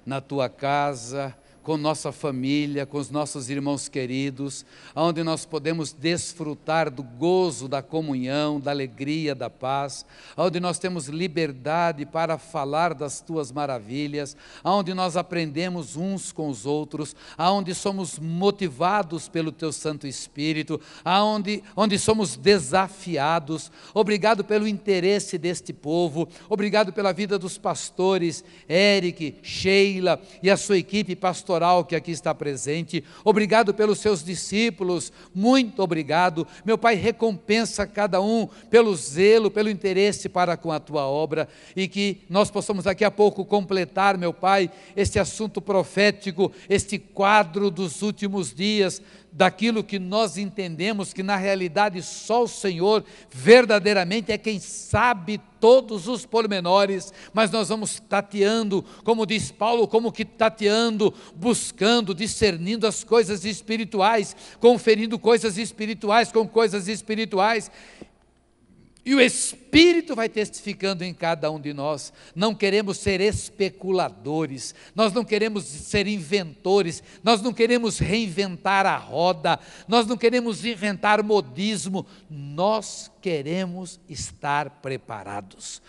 na tua casa, com nossa família, com os nossos irmãos queridos, onde nós podemos desfrutar do gozo, da comunhão, da alegria, da paz, onde nós temos liberdade para falar das tuas maravilhas, onde nós aprendemos uns com os outros, onde somos motivados pelo teu Santo Espírito, onde somos desafiados. Obrigado pelo interesse deste povo, obrigado pela vida dos pastores, Eric, Sheila e a sua equipe pastoral que aqui está presente. Obrigado pelos seus discípulos, muito obrigado. Meu Pai, recompensa cada um pelo zelo, pelo interesse para com a tua obra, e que nós possamos daqui a pouco completar, meu Pai, este assunto profético, este quadro dos últimos dias, daquilo que nós entendemos que na realidade só o Senhor verdadeiramente é quem sabe todos os pormenores, mas nós vamos tateando, como diz Paulo, como que tateando, buscando, discernindo as coisas espirituais, conferindo coisas espirituais com coisas espirituais, e o Espírito vai testificando em cada um de nós. Não queremos ser especuladores, nós não queremos ser inventores, nós não queremos reinventar a roda, nós não queremos inventar modismo, nós queremos estar preparados,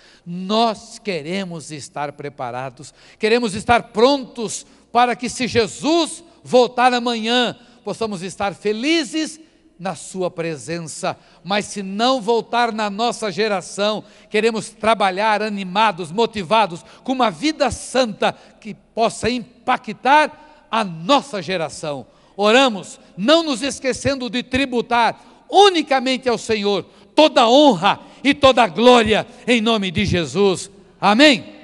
queremos estar prontos para que, se Jesus voltar amanhã, possamos estar felizes na sua presença. Mas se não voltar na nossa geração, queremos trabalhar animados, motivados, com uma vida santa que possa impactar a nossa geração. Oramos, não nos esquecendo de tributar unicamente ao Senhor toda honra e toda glória, em nome de Jesus. Amém?